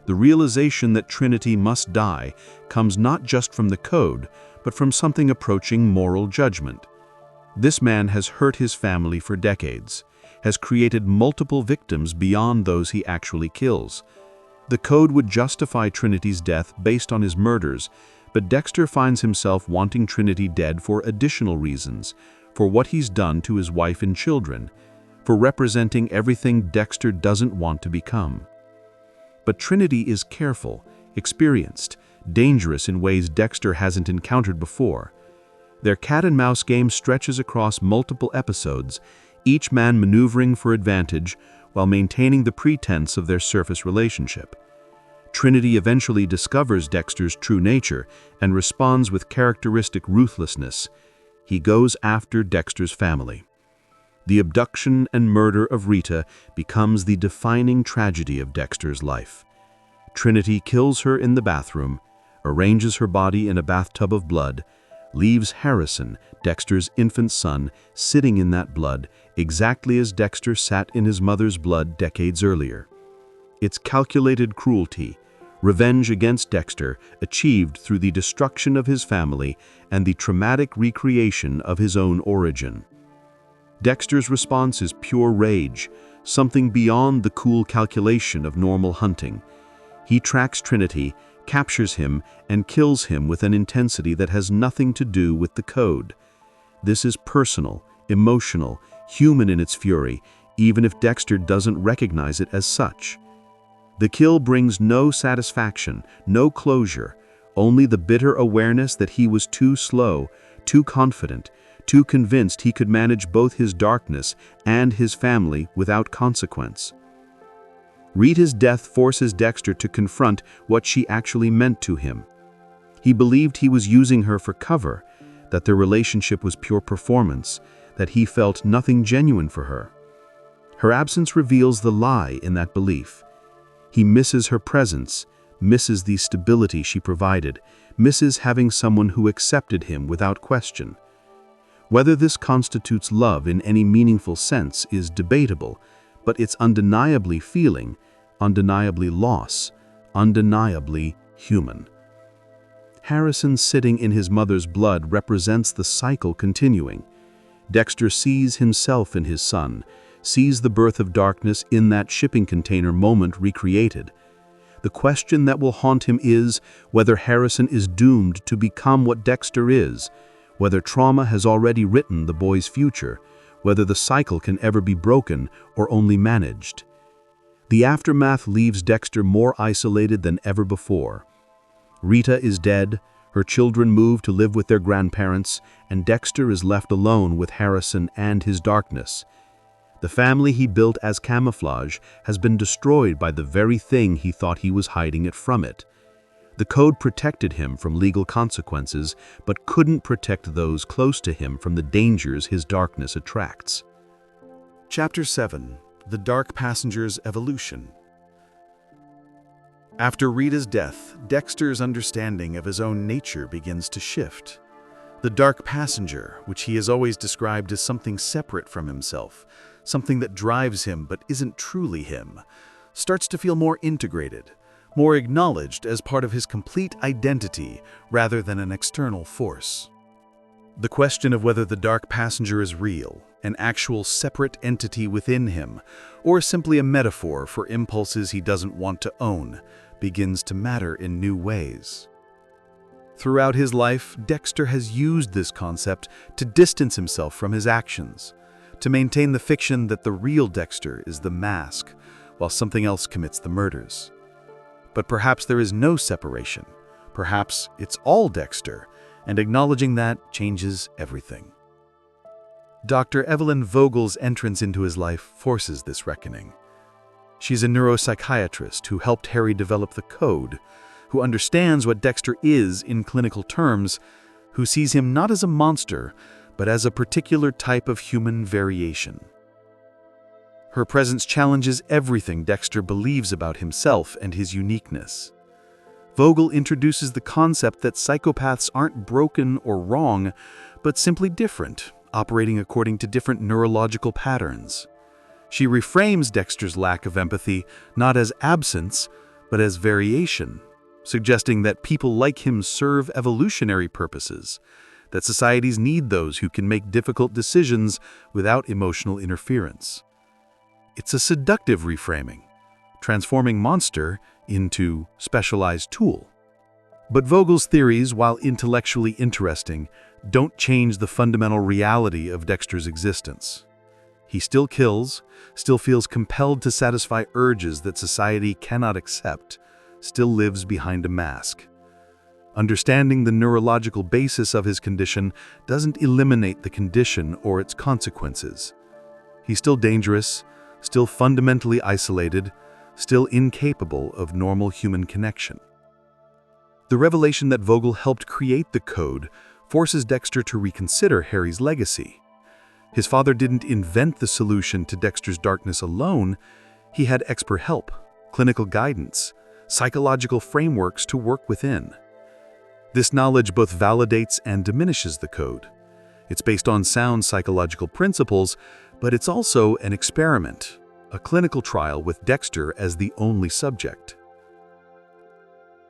The realization that Trinity must die comes not just from the code, but from something approaching moral judgment. This man has hurt his family for decades, has created multiple victims beyond those he actually kills. The code would justify Trinity's death based on his murders, but Dexter finds himself wanting Trinity dead for additional reasons, for what he's done to his wife and children, for representing everything Dexter doesn't want to become. But Trinity is careful, experienced, dangerous in ways Dexter hasn't encountered before. Their cat-and-mouse game stretches across multiple episodes, each man maneuvering for advantage while maintaining the pretense of their surface relationship. Trinity eventually discovers Dexter's true nature and responds with characteristic ruthlessness. He goes after Dexter's family. The abduction and murder of Rita becomes the defining tragedy of Dexter's life. Trinity kills her in the bathroom, arranges her body in a bathtub of blood, leaves Harrison, Dexter's infant son, sitting in that blood, exactly as Dexter sat in his mother's blood decades earlier. It's calculated cruelty, revenge against Dexter, achieved through the destruction of his family and the traumatic recreation of his own origin. Dexter's response is pure rage, something beyond the cool calculation of normal hunting. He tracks Trinity, captures him, and kills him with an intensity that has nothing to do with the code. This is personal, emotional, human in its fury, even if Dexter doesn't recognize it as such. The kill brings no satisfaction, no closure, only the bitter awareness that he was too slow, too confident, too convinced he could manage both his darkness and his family without consequence. Rita's death forces Dexter to confront what she actually meant to him. He believed he was using her for cover, that their relationship was pure performance, that he felt nothing genuine for her. Her absence reveals the lie in that belief. He misses her presence, misses the stability she provided, misses having someone who accepted him without question. Whether this constitutes love in any meaningful sense is debatable, but it's undeniably feeling, undeniably loss, undeniably human. Harrison sitting in his mother's blood represents the cycle continuing. Dexter sees himself in his son, sees the birth of darkness in that shipping container moment recreated. The question that will haunt him is whether Harrison is doomed to become what Dexter is, whether trauma has already written the boy's future, whether the cycle can ever be broken or only managed. The aftermath leaves Dexter more isolated than ever before. Rita is dead, her children move to live with their grandparents, and Dexter is left alone with Harrison and his darkness. The family he built as camouflage has been destroyed by the very thing he thought he was hiding it from it. The code protected him from legal consequences, but couldn't protect those close to him from the dangers his darkness attracts. Chapter 7. The Dark Passenger's Evolution. After Rita's death, Dexter's understanding of his own nature begins to shift. The dark passenger, which he has always described as something separate from himself, something that drives him but isn't truly him, starts to feel more integrated, more acknowledged as part of his complete identity rather than an external force. The question of whether the dark passenger is real, an actual separate entity within him, or simply a metaphor for impulses he doesn't want to own, begins to matter in new ways. Throughout his life, Dexter has used this concept to distance himself from his actions, to maintain the fiction that the real Dexter is the mask, while something else commits the murders. But perhaps there is no separation. Perhaps it's all Dexter, and acknowledging that changes everything. Dr. Evelyn Vogel's entrance into his life forces this reckoning. She's a neuropsychiatrist who helped Harry develop the code, who understands what Dexter is in clinical terms, who sees him not as a monster, but as a particular type of human variation. Her presence challenges everything Dexter believes about himself and his uniqueness. Vogel introduces the concept that psychopaths aren't broken or wrong, but simply different, operating according to different neurological patterns. She reframes Dexter's lack of empathy not as absence, but as variation, suggesting that people like him serve evolutionary purposes, that societies need those who can make difficult decisions without emotional interference. It's a seductive reframing, transforming monster into specialized tool. But Vogel's theories, while intellectually interesting, don't change the fundamental reality of Dexter's existence. He still kills, still feels compelled to satisfy urges that society cannot accept, still lives behind a mask. Understanding the neurological basis of his condition doesn't eliminate the condition or its consequences. He's still dangerous, still fundamentally isolated, still incapable of normal human connection. The revelation that Vogel helped create the code forces Dexter to reconsider Harry's legacy. His father didn't invent the solution to Dexter's darkness alone. He had expert help, clinical guidance, psychological frameworks to work within. This knowledge both validates and diminishes the code. It's based on sound psychological principles, but it's also an experiment, a clinical trial with Dexter as the only subject.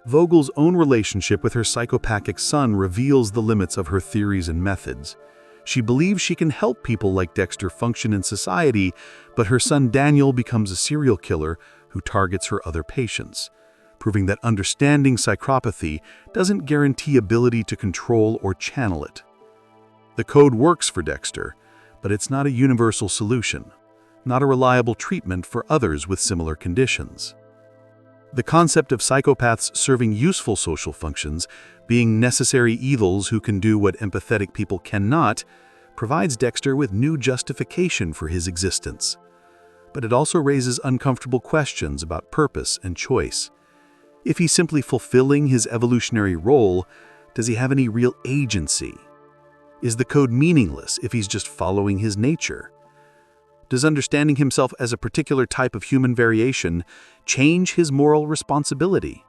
Vogel's own relationship with her psychopathic son reveals the limits of her theories and methods. She believes she can help people like Dexter function in society, but her son Daniel becomes a serial killer who targets her other patients, proving that understanding psychopathy doesn't guarantee ability to control or channel it. The code works for Dexter, but it's not a universal solution, not a reliable treatment for others with similar conditions. The concept of psychopaths serving useful social functions, being necessary evils who can do what empathetic people cannot, provides Dexter with new justification for his existence. But it also raises uncomfortable questions about purpose and choice. If he's simply fulfilling his evolutionary role, does he have any real agency? Is the code meaningless if he's just following his nature? Does understanding himself as a particular type of human variation change his moral responsibility?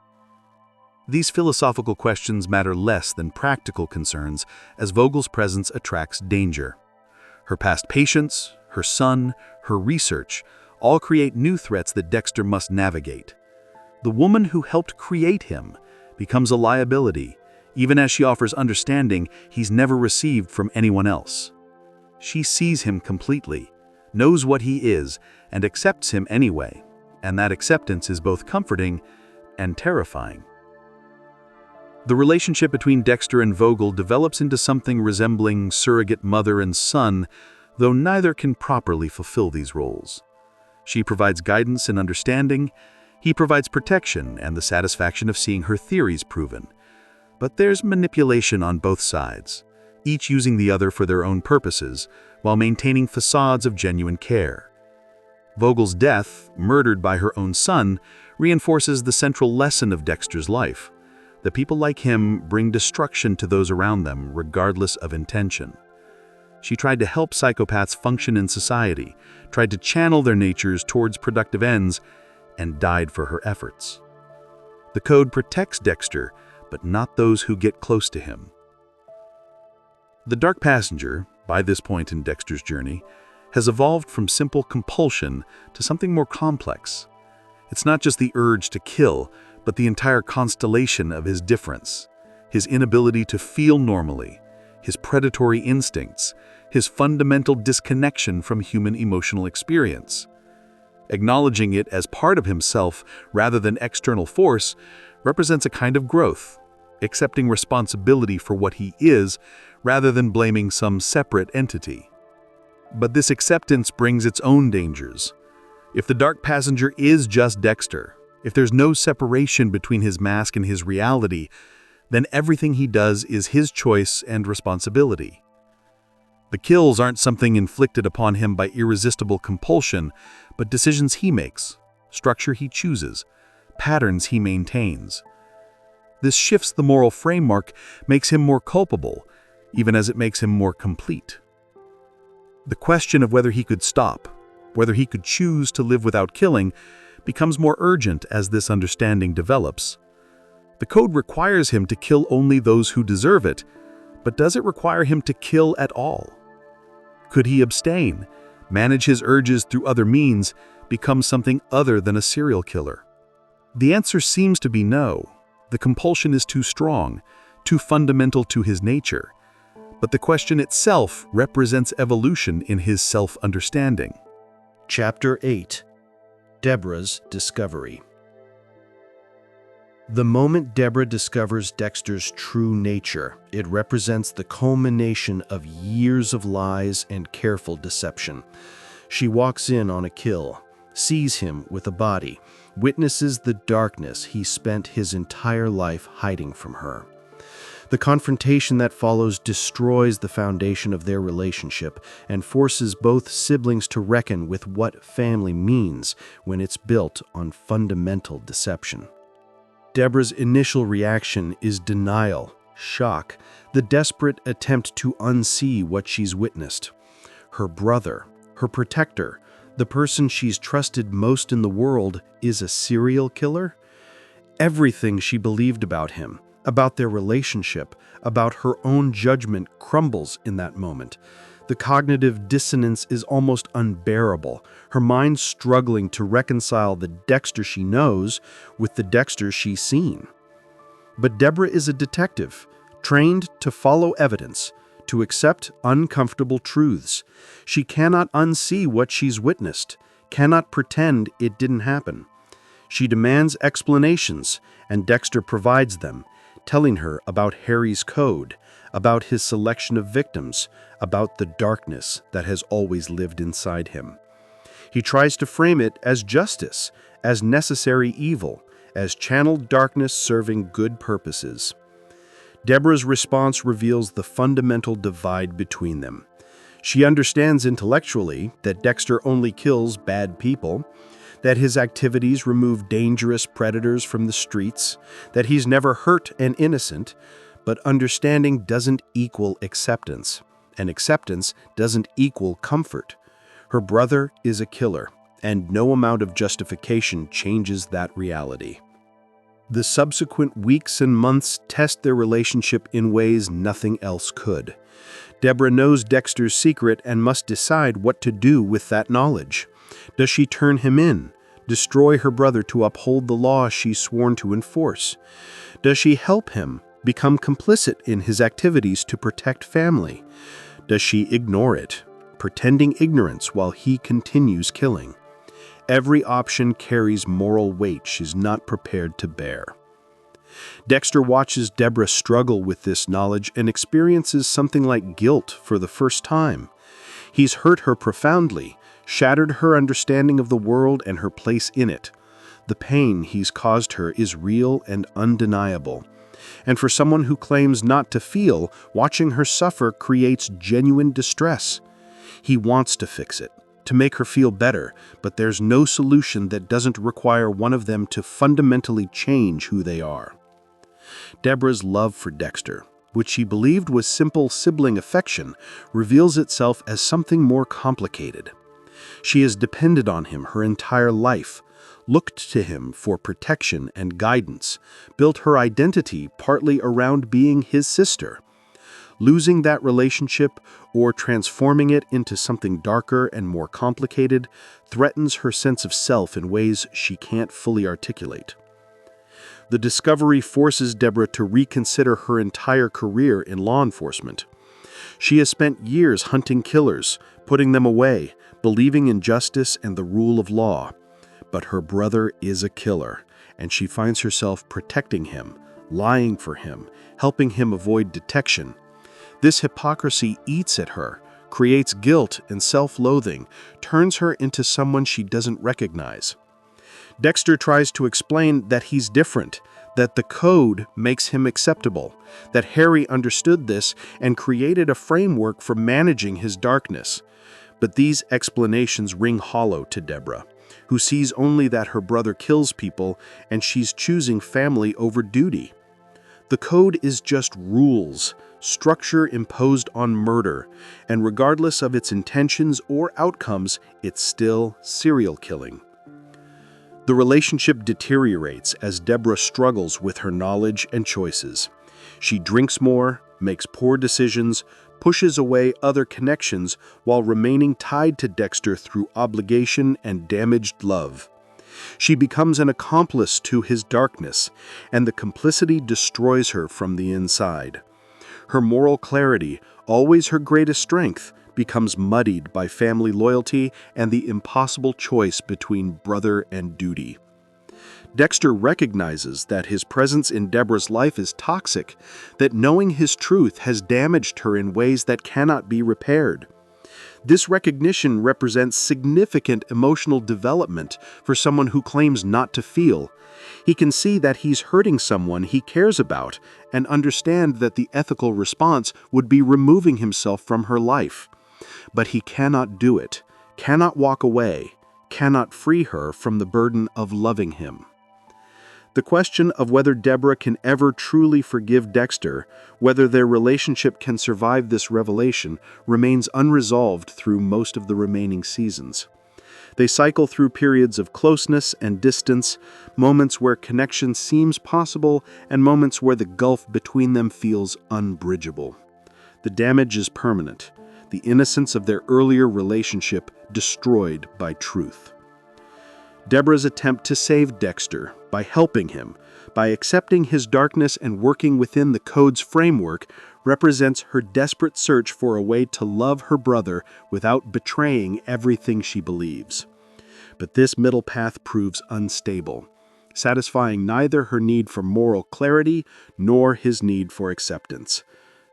These philosophical questions matter less than practical concerns as Vogel's presence attracts danger. Her past patients, her son, her research all create new threats that Dexter must navigate. The woman who helped create him becomes a liability, even as she offers understanding he's never received from anyone else. She sees him completely, knows what he is, and accepts him anyway, and that acceptance is both comforting and terrifying. The relationship between Dexter and Vogel develops into something resembling surrogate mother and son, though neither can properly fulfill these roles. She provides guidance and understanding, he provides protection and the satisfaction of seeing her theories proven. But there's manipulation on both sides, each using the other for their own purposes, while maintaining facades of genuine care. Vogel's death, murdered by her own son, reinforces the central lesson of Dexter's life. That people like him bring destruction to those around them, regardless of intention. She tried to help psychopaths function in society, tried to channel their natures towards productive ends, and died for her efforts. The code protects Dexter, but not those who get close to him. The dark passenger, by this point in Dexter's journey, has evolved from simple compulsion to something more complex. It's not just the urge to kill, but the entire constellation of his difference, his inability to feel normally, his predatory instincts, his fundamental disconnection from human emotional experience. Acknowledging it as part of himself rather than external force represents a kind of growth, accepting responsibility for what he is rather than blaming some separate entity. But this acceptance brings its own dangers. If the dark passenger is just Dexter, if there's no separation between his mask and his reality, then everything he does is his choice and responsibility. The kills aren't something inflicted upon him by irresistible compulsion, but decisions he makes, structure he chooses, patterns he maintains. This shifts the moral framework, makes him more culpable, even as it makes him more complete. The question of whether he could stop, whether he could choose to live without killing, becomes more urgent as this understanding develops. The code requires him to kill only those who deserve it, but does it require him to kill at all? Could he abstain, manage his urges through other means, become something other than a serial killer? The answer seems to be no. The compulsion is too strong, too fundamental to his nature. But the question itself represents evolution in his self-understanding. Chapter 8. Debra's Discovery. The moment Debra discovers Dexter's true nature, it represents the culmination of years of lies and careful deception. She walks in on a kill, sees him with a body, witnesses the darkness he spent his entire life hiding from her. The confrontation that follows destroys the foundation of their relationship and forces both siblings to reckon with what family means when it's built on fundamental deception. Debra's initial reaction is denial, shock, the desperate attempt to unsee what she's witnessed. Her brother, her protector, the person she's trusted most in the world, is a serial killer? Everything she believed about him, about their relationship, about her own judgment crumbles in that moment. The cognitive dissonance is almost unbearable, her mind struggling to reconcile the Dexter she knows with the Dexter she's seen. But Debra is a detective, trained to follow evidence, to accept uncomfortable truths. She cannot unsee what she's witnessed, cannot pretend it didn't happen. She demands explanations, and Dexter provides them, telling her about Harry's code, about his selection of victims, about the darkness that has always lived inside him. He tries to frame it as justice, as necessary evil, as channeled darkness serving good purposes. Debra's response reveals the fundamental divide between them. She understands intellectually that Dexter only kills bad people, that his activities remove dangerous predators from the streets, that he's never hurt an innocent, but understanding doesn't equal acceptance, and acceptance doesn't equal comfort. Her brother is a killer, and no amount of justification changes that reality. The subsequent weeks and months test their relationship in ways nothing else could. Debra knows Dexter's secret and must decide what to do with that knowledge. Does she turn him in, destroy her brother to uphold the law she's sworn to enforce? Does she help him, become complicit in his activities to protect family? Does she ignore it, pretending ignorance while he continues killing? Every option carries moral weight she's not prepared to bear. Dexter watches Debra struggle with this knowledge and experiences something like guilt for the first time. He's hurt her profoundly, shattered her understanding of the world and her place in it. The pain he's caused her is real and undeniable. And for someone who claims not to feel, watching her suffer creates genuine distress. He wants to fix it, to make her feel better, but there's no solution that doesn't require one of them to fundamentally change who they are. Debra's love for Dexter, which she believed was simple sibling affection, reveals itself as something more complicated. She has depended on him her entire life, looked to him for protection and guidance, built her identity partly around being his sister. Losing that relationship or transforming it into something darker and more complicated threatens her sense of self in ways she can't fully articulate. The discovery forces Debra to reconsider her entire career in law enforcement. She has spent years hunting killers, putting them away, believing in justice and the rule of law. But her brother is a killer, and she finds herself protecting him, lying for him, helping him avoid detection. This hypocrisy eats at her, creates guilt and self-loathing, turns her into someone she doesn't recognize. Dexter tries to explain that he's different, that the code makes him acceptable, that Harry understood this and created a framework for managing his darkness. But these explanations ring hollow to Debra, who sees only that her brother kills people and she's choosing family over duty. The code is just rules, structure imposed on murder, and regardless of its intentions or outcomes, it's still serial killing. The relationship deteriorates as Debra struggles with her knowledge and choices. She drinks more, makes poor decisions, pushes away other connections while remaining tied to Dexter through obligation and damaged love. She becomes an accomplice to his darkness, and the complicity destroys her from the inside. Her moral clarity, always her greatest strength, becomes muddied by family loyalty and the impossible choice between brother and duty. Dexter recognizes that his presence in Debra's life is toxic, that knowing his truth has damaged her in ways that cannot be repaired. This recognition represents significant emotional development for someone who claims not to feel. He can see that he's hurting someone he cares about and understand that the ethical response would be removing himself from her life. But he cannot do it, cannot walk away, cannot free her from the burden of loving him. The question of whether Debra can ever truly forgive Dexter, whether their relationship can survive this revelation, remains unresolved through most of the remaining seasons. They cycle through periods of closeness and distance, moments where connection seems possible, and moments where the gulf between them feels unbridgeable. The damage is permanent, the innocence of their earlier relationship destroyed by truth. Debra's attempt to save Dexter, by helping him, by accepting his darkness and working within the code's framework, represents her desperate search for a way to love her brother without betraying everything she believes. But this middle path proves unstable, satisfying neither her need for moral clarity nor his need for acceptance.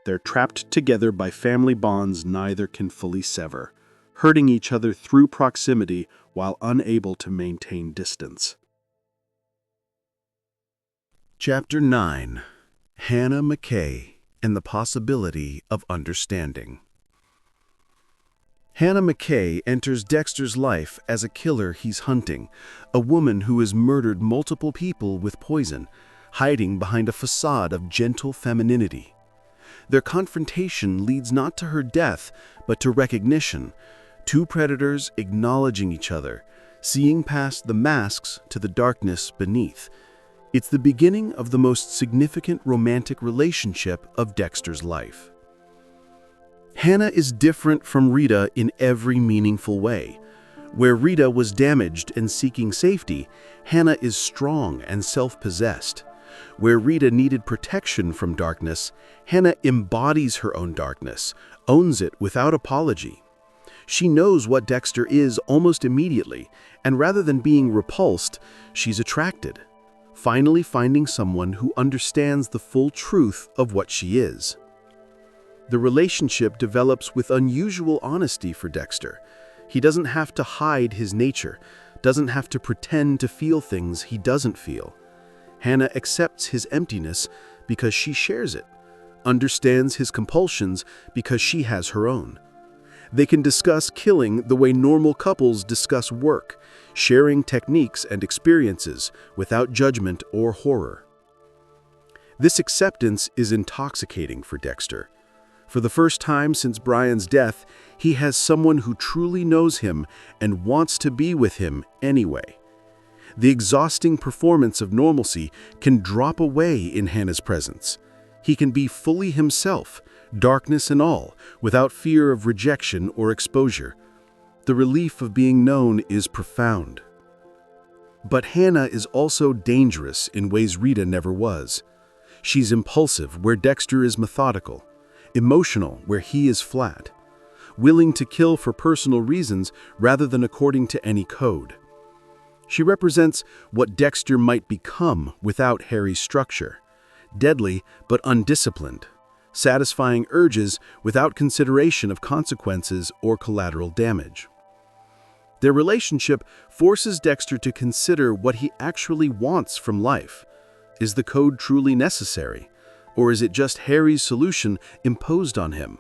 They're trapped together by family bonds neither can fully sever, hurting each other through proximity while unable to maintain distance. Chapter 9. Hannah McKay and the Possibility of Understanding. Hannah McKay enters Dexter's life as a killer he's hunting, a woman who has murdered multiple people with poison, hiding behind a facade of gentle femininity. Their confrontation leads not to her death, but to recognition, two predators acknowledging each other, seeing past the masks to the darkness beneath. It's the beginning of the most significant romantic relationship of Dexter's life. Hannah is different from Rita in every meaningful way. Where Rita was damaged and seeking safety, Hannah is strong and self-possessed. Where Rita needed protection from darkness, Hannah embodies her own darkness, owns it without apology. She knows what Dexter is almost immediately, and rather than being repulsed, she's attracted, finally finding someone who understands the full truth of what she is. The relationship develops with unusual honesty for Dexter. He doesn't have to hide his nature, doesn't have to pretend to feel things he doesn't feel. Hannah accepts his emptiness because she shares it, understands his compulsions because she has her own. They can discuss killing the way normal couples discuss work, sharing techniques and experiences without judgment or horror. This acceptance is intoxicating for Dexter. For the first time since Brian's death, he has someone who truly knows him and wants to be with him anyway. The exhausting performance of Normalcy can drop away in Hannah's presence. He can be fully himself, darkness and all, without fear of rejection or exposure. The relief of being known is profound. But Hannah is also dangerous in ways Rita never was. She's impulsive where Dexter is methodical, emotional where he is flat, willing to kill for personal reasons rather than according to any code. She represents what Dexter might become without Harry's structure, deadly but undisciplined, satisfying urges without consideration of consequences or collateral damage. Their relationship forces Dexter to consider what he actually wants from life. Is the code truly necessary, or is it just Harry's solution imposed on him?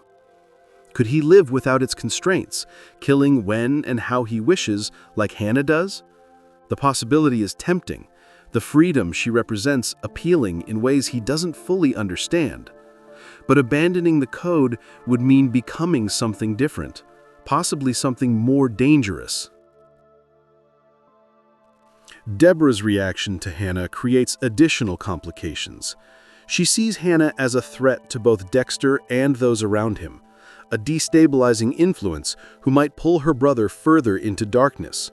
Could he live without its constraints, killing when and how he wishes, like Hannah does? The possibility is tempting, the freedom she represents appealing in ways he doesn't fully understand. But abandoning the code would mean becoming something different, possibly something more dangerous. Debra's reaction to Hannah creates additional complications. She sees Hannah as a threat to both Dexter and those around him, a destabilizing influence who might pull her brother further into darkness.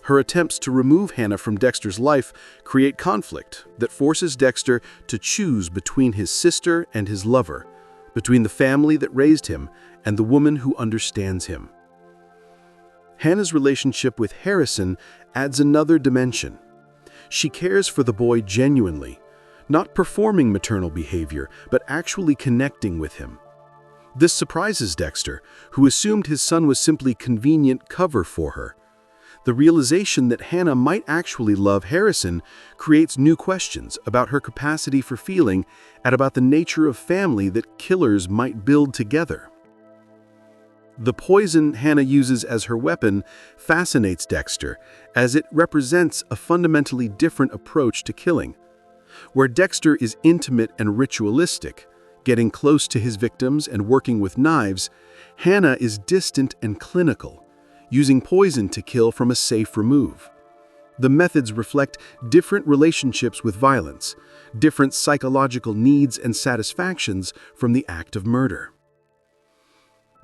Her attempts to remove Hannah from Dexter's life create conflict that forces Dexter to choose between his sister and his lover, between the family that raised him and the woman who understands him. Hannah's relationship with Harrison adds another dimension. She cares for the boy genuinely, not performing maternal behavior, but actually connecting with him. This surprises Dexter, who assumed his son was simply convenient cover for her. The realization that Hannah might actually love Harrison creates new questions about her capacity for feeling and about the nature of family that killers might build together. The poison Hannah uses as her weapon fascinates Dexter, as it represents a fundamentally different approach to killing. Where Dexter is intimate and ritualistic, getting close to his victims and working with knives, Hannah is distant and clinical, using poison to kill from a safe remove. The methods reflect different relationships with violence, different psychological needs and satisfactions from the act of murder.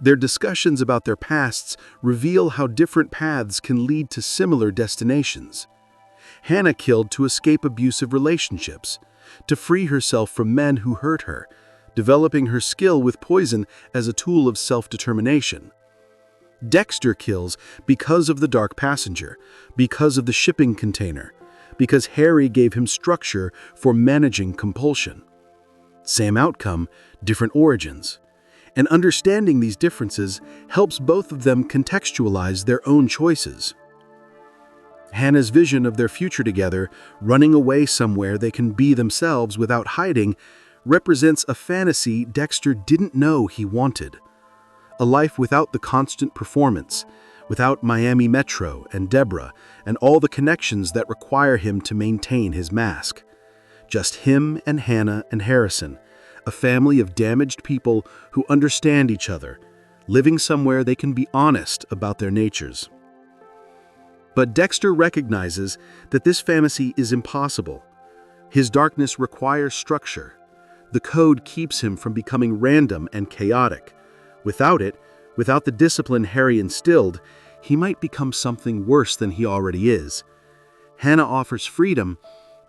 Their discussions about their pasts reveal how different paths can lead to similar destinations. Hannah killed to escape abusive relationships, to free herself from men who hurt her, developing her skill with poison as a tool of self-determination. Dexter kills because of the dark passenger, because of the shipping container, because Harry gave him structure for managing compulsion. Same outcome, different origins. And understanding these differences helps both of them contextualize their own choices. Hannah's vision of their future together, running away somewhere they can be themselves without hiding, represents a fantasy Dexter didn't know he wanted. A life without the constant performance, without Miami Metro and Debra and all the connections that require him to maintain his mask. Just him and Hannah and Harrison, a family of damaged people who understand each other, living somewhere they can be honest about their natures. But Dexter recognizes that this fantasy is impossible. His darkness requires structure. The code keeps him from becoming random and chaotic. Without it, without the discipline Harry instilled, he might become something worse than he already is. Hannah offers freedom,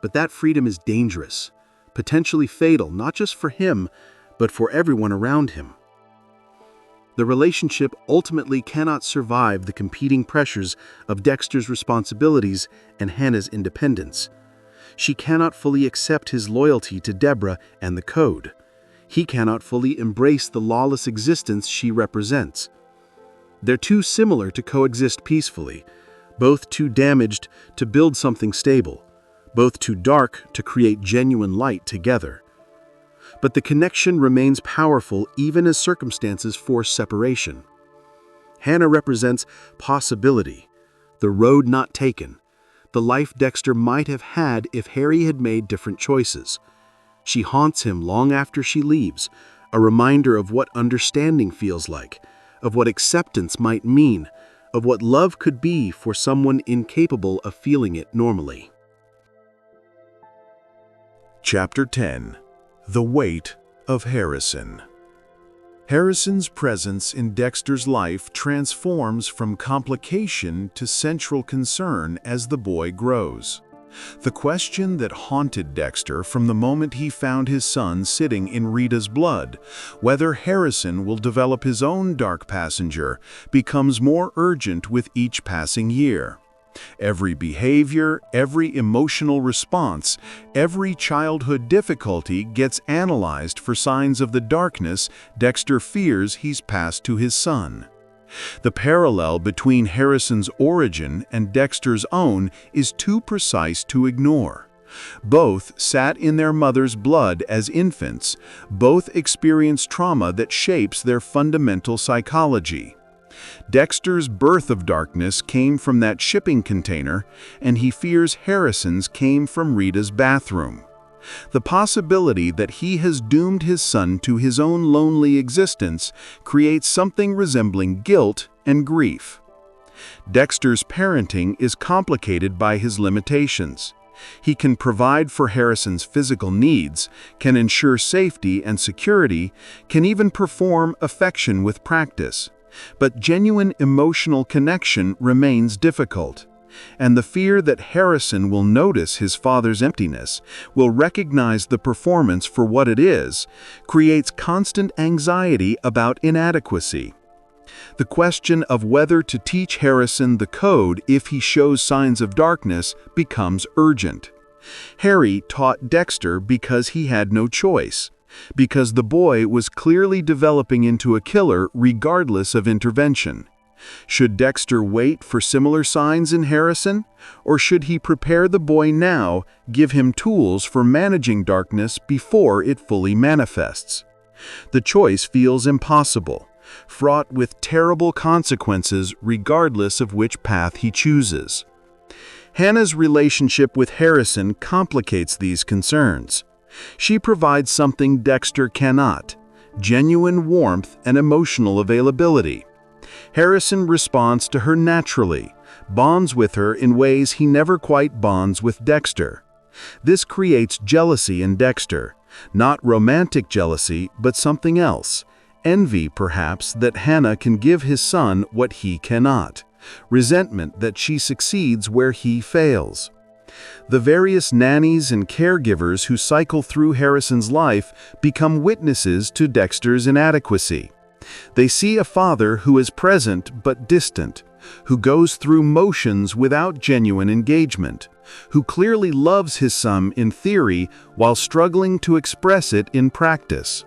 but that freedom is dangerous, potentially fatal not just for him, but for everyone around him. The relationship ultimately cannot survive the competing pressures of Dexter's responsibilities and Hannah's independence. She cannot fully accept his loyalty to Debra and the code. He cannot fully embrace the lawless existence she represents. They're too similar to coexist peacefully, both too damaged to build something stable, both too dark to create genuine light together. But the connection remains powerful even as circumstances force separation. Hannah represents possibility, the road not taken, the life Dexter might have had if Harry had made different choices. She haunts him long after she leaves, a reminder of what understanding feels like, of what acceptance might mean, of what love could be for someone incapable of feeling it normally. Chapter 10. The Weight of Harrison. Harrison's presence in Dexter's life transforms from complication to central concern as the boy grows. The question that haunted Dexter from the moment he found his son sitting in Rita's blood, whether Harrison will develop his own dark passenger, becomes more urgent with each passing year. Every behavior, every emotional response, every childhood difficulty gets analyzed for signs of the darkness Dexter fears he's passed to his son. The parallel between Harrison's origin and Dexter's own is too precise to ignore. Both sat in their mother's blood as infants, both experienced trauma that shapes their fundamental psychology. Dexter's birth of darkness came from that shipping container, and he fears Harrison's came from Rita's bathroom. The possibility that he has doomed his son to his own lonely existence creates something resembling guilt and grief. Dexter's parenting is complicated by his limitations. He can provide for Harrison's physical needs, can ensure safety and security, can even perform affection with practice. But genuine emotional connection remains difficult. And the fear that Harrison will notice his father's emptiness, will recognize the performance for what it is, creates constant anxiety about inadequacy. The question of whether to teach Harrison the code if he shows signs of darkness becomes urgent. Harry taught Dexter because he had no choice, because the boy was clearly developing into a killer regardless of intervention. Should Dexter wait for similar signs in Harrison, or should he prepare the boy now, give him tools for managing darkness before it fully manifests? The choice feels impossible, fraught with terrible consequences regardless of which path he chooses. Hannah's relationship with Harrison complicates these concerns. She provides something Dexter cannot: genuine warmth and emotional availability. Harrison responds to her naturally, bonds with her in ways he never quite bonds with Dexter. This creates jealousy in Dexter, not romantic jealousy, but something else. Envy, perhaps, that Hannah can give his son what he cannot. Resentment that she succeeds where he fails. The various nannies and caregivers who cycle through Harrison's life become witnesses to Dexter's inadequacy. They see a father who is present but distant, who goes through motions without genuine engagement, who clearly loves his son in theory while struggling to express it in practice.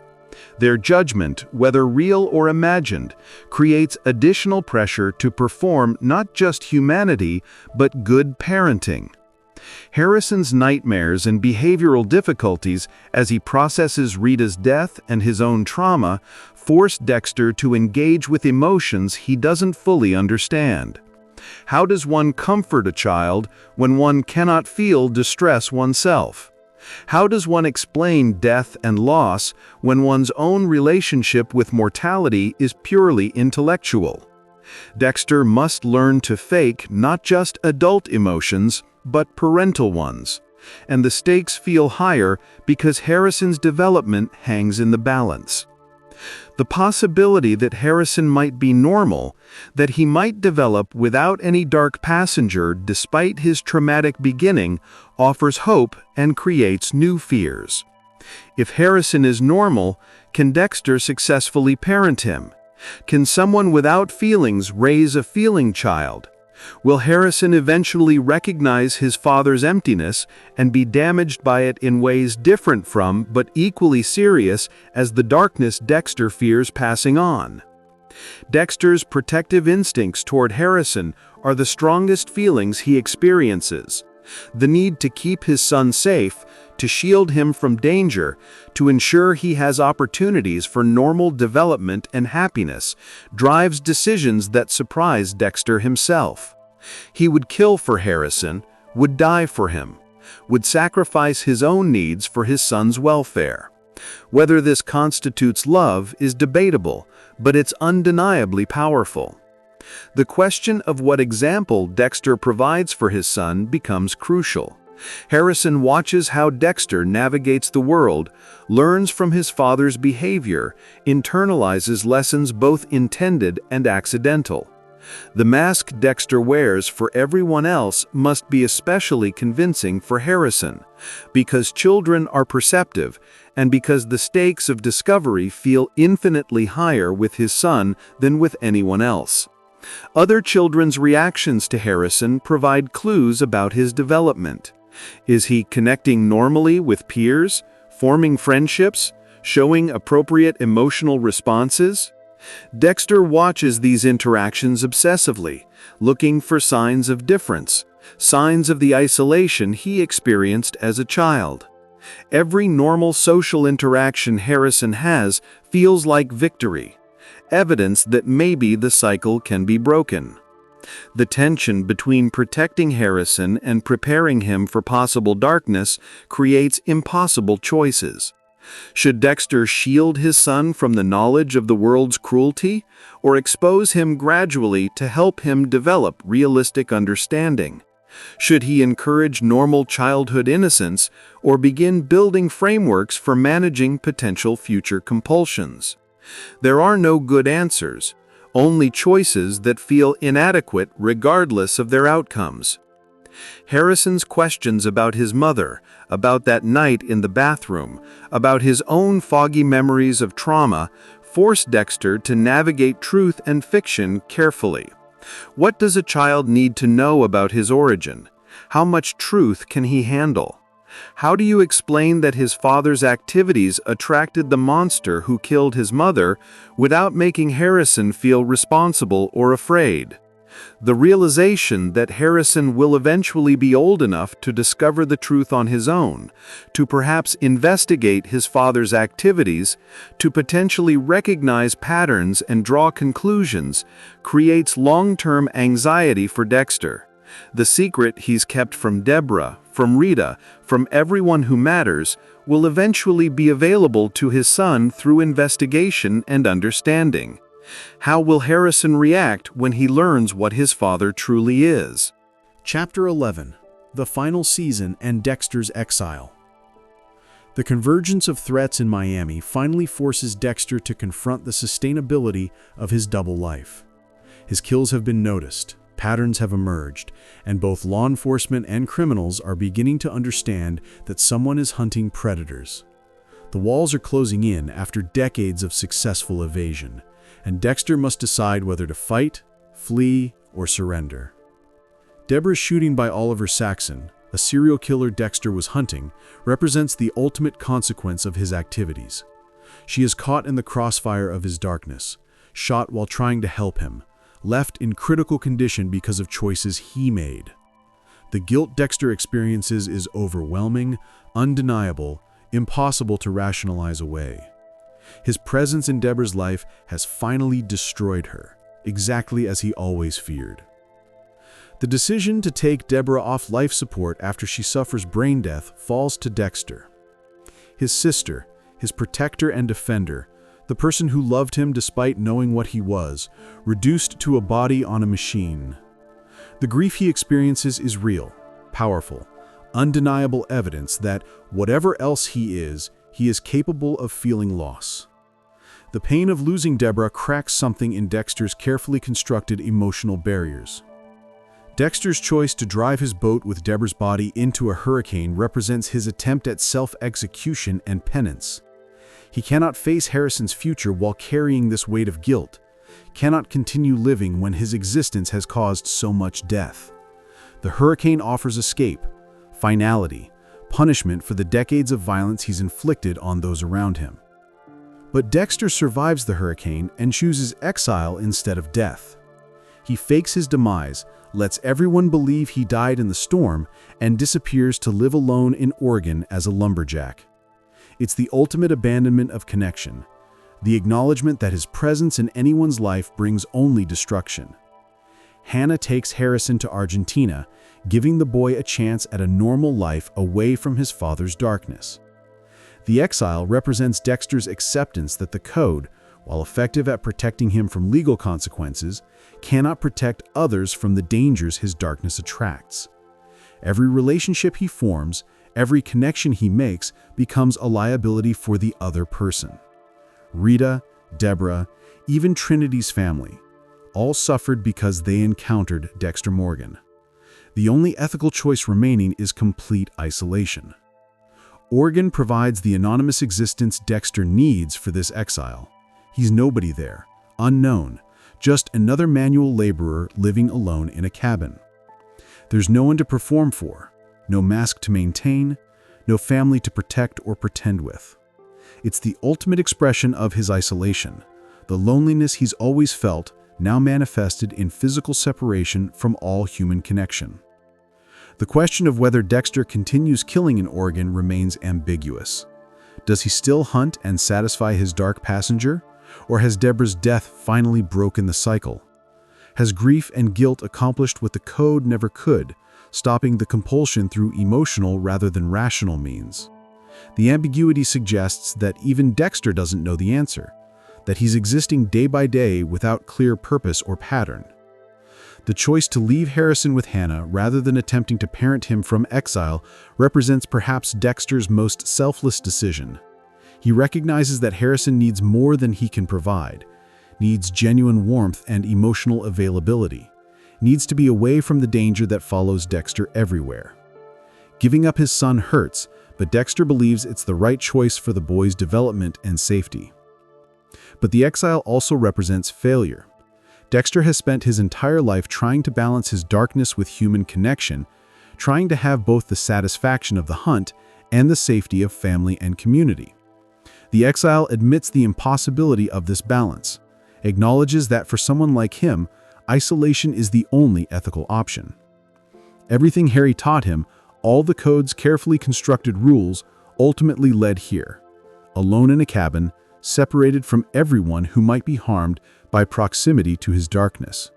Their judgment, whether real or imagined, creates additional pressure to perform not just humanity, but good parenting. Harrison's nightmares and behavioral difficulties as he processes Rita's death and his own trauma force Dexter to engage with emotions he doesn't fully understand. How does one comfort a child when one cannot feel distress oneself? How does one explain death and loss when one's own relationship with mortality is purely intellectual? Dexter must learn to fake not just adult emotions, but parental ones. And the stakes feel higher because Harrison's development hangs in the balance. The possibility that Harrison might be normal, that he might develop without any dark passenger despite his traumatic beginning, offers hope and creates new fears. If Harrison is normal, can Dexter successfully parent him? Can someone without feelings raise a feeling child? Will Harrison eventually recognize his father's emptiness and be damaged by it in ways different from but equally serious as the darkness Dexter fears passing on? Dexter's protective instincts toward Harrison are the strongest feelings he experiences. The need to keep his son safe, to shield him from danger, to ensure he has opportunities for normal development and happiness, drives decisions that surprise Dexter himself. He would kill for Harrison, would die for him, would sacrifice his own needs for his son's welfare. Whether this constitutes love is debatable, but it's undeniably powerful. The question of what example Dexter provides for his son becomes crucial. Harrison watches how Dexter navigates the world, learns from his father's behavior, internalizes lessons both intended and accidental. The mask Dexter wears for everyone else must be especially convincing for Harrison, because children are perceptive, and because the stakes of discovery feel infinitely higher with his son than with anyone else. Other children's reactions to Harrison provide clues about his development. Is he connecting normally with peers, forming friendships, showing appropriate emotional responses? Dexter watches these interactions obsessively, looking for signs of difference, signs of the isolation he experienced as a child. Every normal social interaction Harrison has feels like victory, evidence that maybe the cycle can be broken. The tension between protecting Harrison and preparing him for possible darkness creates impossible choices. Should Dexter shield his son from the knowledge of the world's cruelty, or expose him gradually to help him develop realistic understanding? Should he encourage normal childhood innocence, or begin building frameworks for managing potential future compulsions? There are no good answers, only choices that feel inadequate regardless of their outcomes. Harrison's questions about his mother, about that night in the bathroom, about his own foggy memories of trauma, force Dexter to navigate truth and fiction carefully. What does a child need to know about his origin? How much truth can he handle? How do you explain that his father's activities attracted the monster who killed his mother without making Harrison feel responsible or afraid? The realization that Harrison will eventually be old enough to discover the truth on his own, to perhaps investigate his father's activities, to potentially recognize patterns and draw conclusions, creates long-term anxiety for Dexter. The secret he's kept from Debra, from Rita, from everyone who matters, will eventually be available to his son through investigation and understanding. How will Harrison react when he learns what his father truly is? Chapter 11: The Final Season and Dexter's Exile. The convergence of threats in Miami finally forces Dexter to confront the sustainability of his double life. His kills have been noticed, patterns have emerged, and both law enforcement and criminals are beginning to understand that someone is hunting predators. The walls are closing in after decades of successful evasion, and Dexter must decide whether to fight, flee, or surrender. Debra's shooting by Oliver Saxon, a serial killer Dexter was hunting, represents the ultimate consequence of his activities. She is caught in the crossfire of his darkness, shot while trying to help him, left in critical condition because of choices he made. The guilt Dexter experiences is overwhelming, undeniable, impossible to rationalize away. His presence in Debra's life has finally destroyed her, exactly as he always feared. The decision to take Debra off life support after she suffers brain death falls to Dexter. His sister, his protector and defender, the person who loved him despite knowing what he was, reduced to a body on a machine. The grief he experiences is real, powerful, undeniable evidence that, whatever else he is capable of feeling loss. The pain of losing Debra cracks something in Dexter's carefully constructed emotional barriers. Dexter's choice to drive his boat with Debra's body into a hurricane represents his attempt at self-execution and penance. He cannot face Harrison's future while carrying this weight of guilt, cannot continue living when his existence has caused so much death. The hurricane offers escape, finality, punishment for the decades of violence he's inflicted on those around him. But Dexter survives the hurricane and chooses exile instead of death. He fakes his demise, lets everyone believe he died in the storm, and disappears to live alone in Oregon as a lumberjack. It's the ultimate abandonment of connection, the acknowledgement that his presence in anyone's life brings only destruction. Hannah takes Harrison to Argentina, giving the boy a chance at a normal life away from his father's darkness. The exile represents Dexter's acceptance that the code, while effective at protecting him from legal consequences, cannot protect others from the dangers his darkness attracts. Every relationship he forms, every connection he makes, becomes a liability for the other person. Rita, Debra, even Trinity's family, all suffered because they encountered Dexter Morgan. The only ethical choice remaining is complete isolation. Oregon provides the anonymous existence Dexter needs for this exile. He's nobody there, unknown, just another manual laborer living alone in a cabin. There's no one to perform for, no mask to maintain, no family to protect or pretend with. It's the ultimate expression of his isolation, the loneliness he's always felt, now manifested in physical separation from all human connection. The question of whether Dexter continues killing in Oregon remains ambiguous. Does he still hunt and satisfy his dark passenger, or has Debra's death finally broken the cycle? Has grief and guilt accomplished what the code never could, stopping the compulsion through emotional rather than rational means? The ambiguity suggests that even Dexter doesn't know the answer, that he's existing day by day without clear purpose or pattern. The choice to leave Harrison with Hannah rather than attempting to parent him from exile represents perhaps Dexter's most selfless decision. He recognizes that Harrison needs more than he can provide, needs genuine warmth and emotional availability, needs to be away from the danger that follows Dexter everywhere. Giving up his son hurts, but Dexter believes it's the right choice for the boy's development and safety. But the exile also represents failure. Dexter has spent his entire life trying to balance his darkness with human connection, trying to have both the satisfaction of the hunt and the safety of family and community. The exile admits the impossibility of this balance, acknowledges that for someone like him, Isolation is the only ethical option. Everything Harry taught him, all the code's carefully constructed rules, ultimately led here. Alone in a cabin, separated from everyone who might be harmed by proximity to his darkness.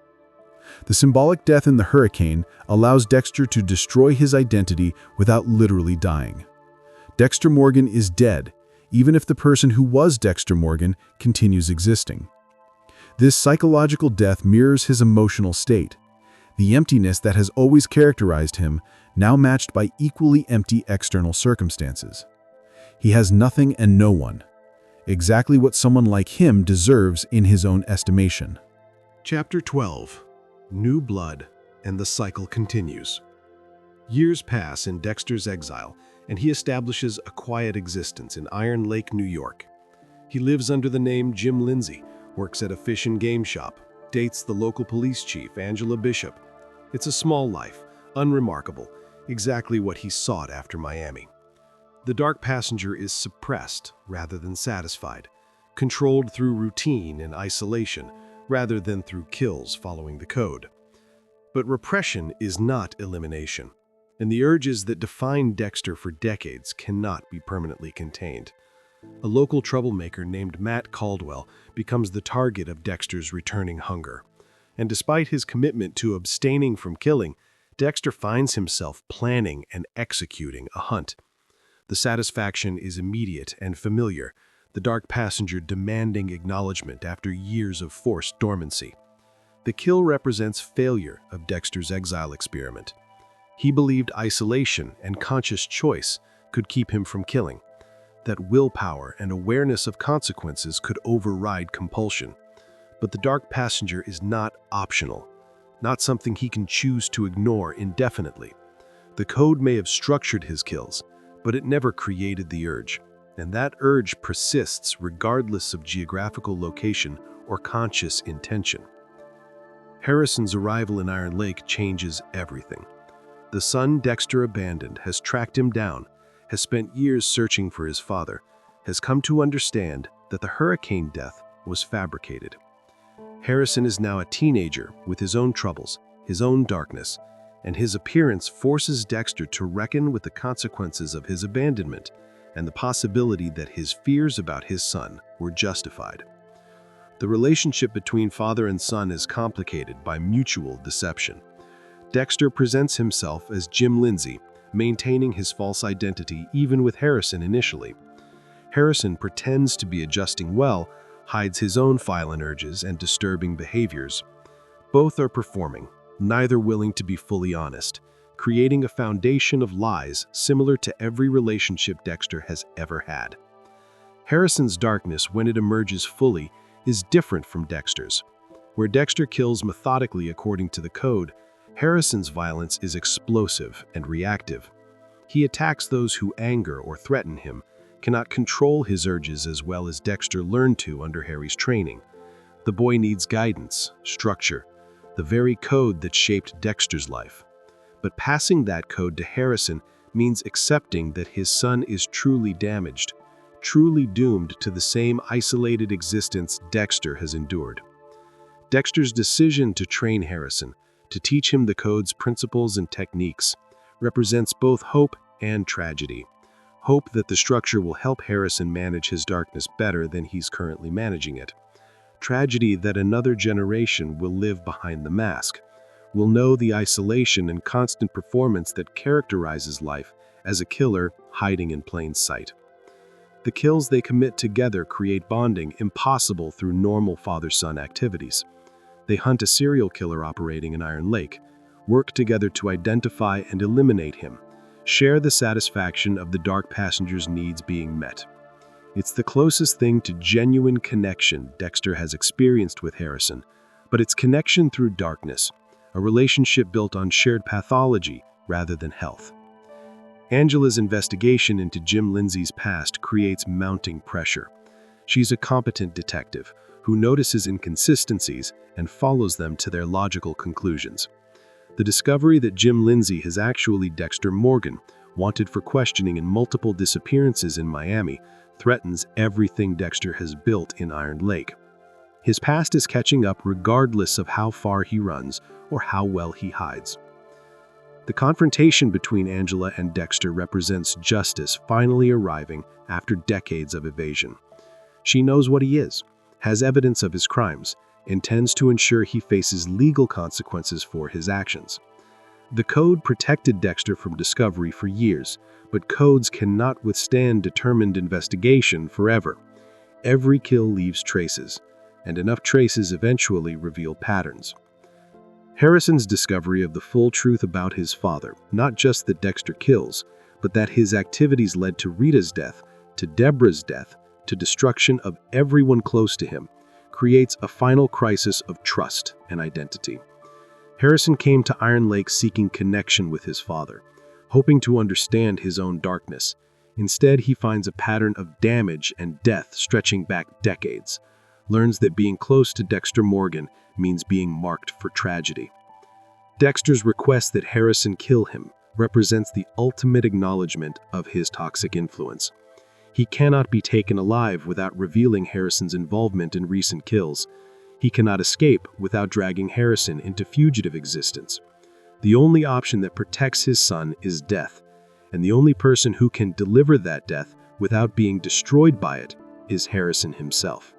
The symbolic death in the hurricane allows Dexter to destroy his identity without literally dying. Dexter Morgan is dead, even if the person who was Dexter Morgan continues existing. This psychological death mirrors his emotional state, the emptiness that has always characterized him, now matched by equally empty external circumstances. He has nothing and no one, exactly what someone like him deserves in his own estimation. Chapter 12. New Blood, and the cycle continues. Years pass in Dexter's exile, and he establishes a quiet existence in Iron Lake, New York. He lives under the name Jim Lindsay, works at a fish and game shop, dates the local police chief, Angela Bishop. It's a small life, unremarkable, exactly what he sought after Miami. The dark passenger is suppressed rather than satisfied, controlled through routine and isolation rather than through kills following the code. But repression is not elimination, and the urges that define Dexter for decades cannot be permanently contained. A local troublemaker named Matt Caldwell becomes the target of Dexter's returning hunger. And despite his commitment to abstaining from killing, Dexter finds himself planning and executing a hunt. The satisfaction is immediate and familiar, the dark passenger demanding acknowledgement after years of forced dormancy. The kill represents failure of Dexter's exile experiment. He believed isolation and conscious choice could keep him from killing, that willpower and awareness of consequences could override compulsion. But the dark passenger is not optional, not something he can choose to ignore indefinitely. The code may have structured his kills, but it never created the urge, and that urge persists regardless of geographical location or conscious intention. Harrison's arrival in Iron Lake changes everything. The son Dexter abandoned has tracked him down, has spent years searching for his father, has come to understand that the hurricane death was fabricated. Harrison is now a teenager with his own troubles, his own darkness, and his appearance forces Dexter to reckon with the consequences of his abandonment and the possibility that his fears about his son were justified. The relationship between father and son is complicated by mutual deception. Dexter presents himself as Jim Lindsay, maintaining his false identity even with Harrison initially. Harrison pretends to be adjusting well, hides his own violent urges and disturbing behaviors. Both are performing, neither willing to be fully honest, creating a foundation of lies similar to every relationship Dexter has ever had. Harrison's darkness, when it emerges fully, is different from Dexter's. Where Dexter kills methodically according to the code, Harrison's violence is explosive and reactive. He attacks those who anger or threaten him, cannot control his urges as well as Dexter learned to under Harry's training. The boy needs guidance, structure, the very code that shaped Dexter's life. But passing that code to Harrison means accepting that his son is truly damaged, truly doomed to the same isolated existence Dexter has endured. Dexter's decision to train Harrison, to teach him the code's principles and techniques, represents both hope and tragedy. Hope that the structure will help Harrison manage his darkness better than he's currently managing it. Tragedy that another generation will live behind the mask, will know the isolation and constant performance that characterizes life as a killer hiding in plain sight. The kills they commit together create bonding impossible through normal father-son activities. They hunt a serial killer operating in Iron Lake, work together to identify and eliminate him, share the satisfaction of the dark passenger's needs being met. It's the closest thing to genuine connection Dexter has experienced with Harrison, but it's connection through darkness, a relationship built on shared pathology rather than health. Angela's investigation into Jim Lindsay's past creates mounting pressure. She's a competent detective who notices inconsistencies and follows them to their logical conclusions. The discovery that Jim Lindsay is actually Dexter Morgan, wanted for questioning in multiple disappearances in Miami, threatens everything Dexter has built in Iron Lake. His past is catching up regardless of how far he runs or how well he hides. The confrontation between Angela and Dexter represents justice finally arriving after decades of evasion. She knows what he is, has evidence of his crimes, intends to ensure he faces legal consequences for his actions. The code protected Dexter from discovery for years, but codes cannot withstand determined investigation forever. Every kill leaves traces, and enough traces eventually reveal patterns. Harrison's discovery of the full truth about his father, not just that Dexter kills, but that his activities led to Rita's death, to Debra's death, to destruction of everyone close to him, creates a final crisis of trust and identity. Harrison came to Iron Lake seeking connection with his father, hoping to understand his own darkness. Instead, he finds a pattern of damage and death stretching back decades, learns that being close to Dexter Morgan means being marked for tragedy. Dexter's request that Harrison kill him represents the ultimate acknowledgement of his toxic influence. He cannot be taken alive without revealing Harrison's involvement in recent kills. He cannot escape without dragging Harrison into fugitive existence. The only option that protects his son is death, and the only person who can deliver that death without being destroyed by it is Harrison himself.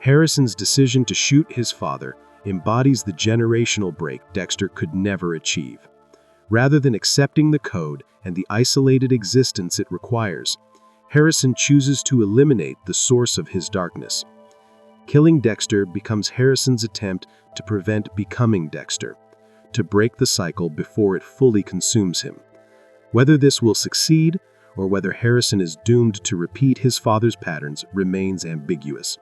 Harrison's decision to shoot his father embodies the generational break Dexter could never achieve. Rather than accepting the code and the isolated existence it requires, Harrison chooses to eliminate the source of his darkness. Killing Dexter becomes Harrison's attempt to prevent becoming Dexter, to break the cycle before it fully consumes him. Whether this will succeed, or whether Harrison is doomed to repeat his father's patterns, remains ambiguous.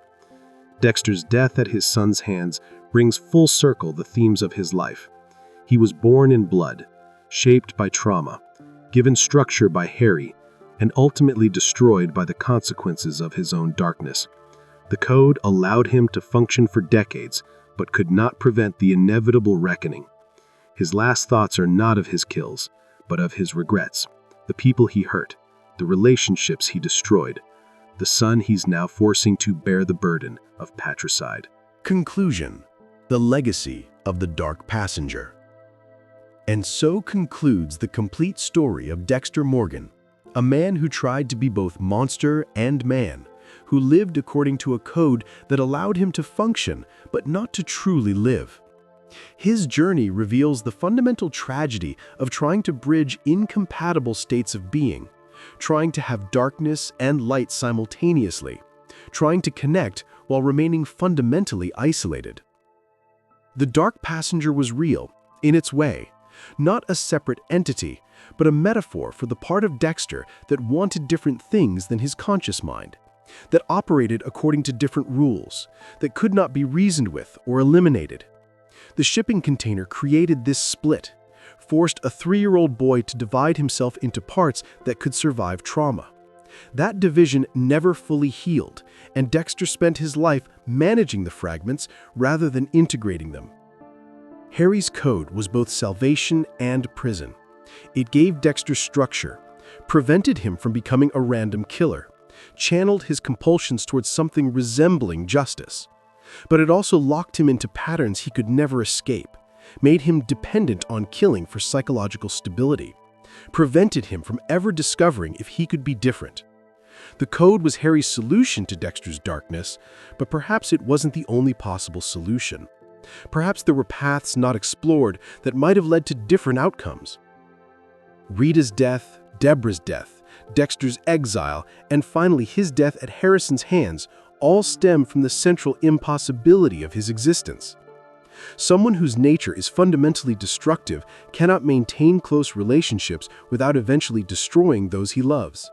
Dexter's death at his son's hands brings full circle the themes of his life. He was born in blood, shaped by trauma, given structure by Harry, and ultimately destroyed by the consequences of his own darkness. The code allowed him to function for decades, but could not prevent the inevitable reckoning. His last thoughts are not of his kills, but of his regrets, the people he hurt, the relationships he destroyed, the son he's now forcing to bear the burden of patricide. Conclusion: the legacy of the Dark Passenger. And so concludes the complete story of Dexter Morgan, a man who tried to be both monster and man, who lived according to a code that allowed him to function, but not to truly live. His journey reveals the fundamental tragedy of trying to bridge incompatible states of being, trying to have darkness and light simultaneously, trying to connect while remaining fundamentally isolated. The Dark Passenger was real, in its way, not a separate entity, but a metaphor for the part of Dexter that wanted different things than his conscious mind, that operated according to different rules, that could not be reasoned with or eliminated. The shipping container created this split, forced a 3-year-old boy to divide himself into parts that could survive trauma. That division never fully healed, and Dexter spent his life managing the fragments rather than integrating them. Harry's code was both salvation and prison. It gave Dexter structure, prevented him from becoming a random killer, channeled his compulsions towards something resembling justice. But it also locked him into patterns he could never escape, made him dependent on killing for psychological stability, prevented him from ever discovering if he could be different. The code was Harry's solution to Dexter's darkness, but perhaps it wasn't the only possible solution. Perhaps there were paths not explored that might have led to different outcomes. Rita's death, Debra's death, Dexter's exile, and finally his death at Harrison's hands all stem from the central impossibility of his existence. Someone whose nature is fundamentally destructive cannot maintain close relationships without eventually destroying those he loves.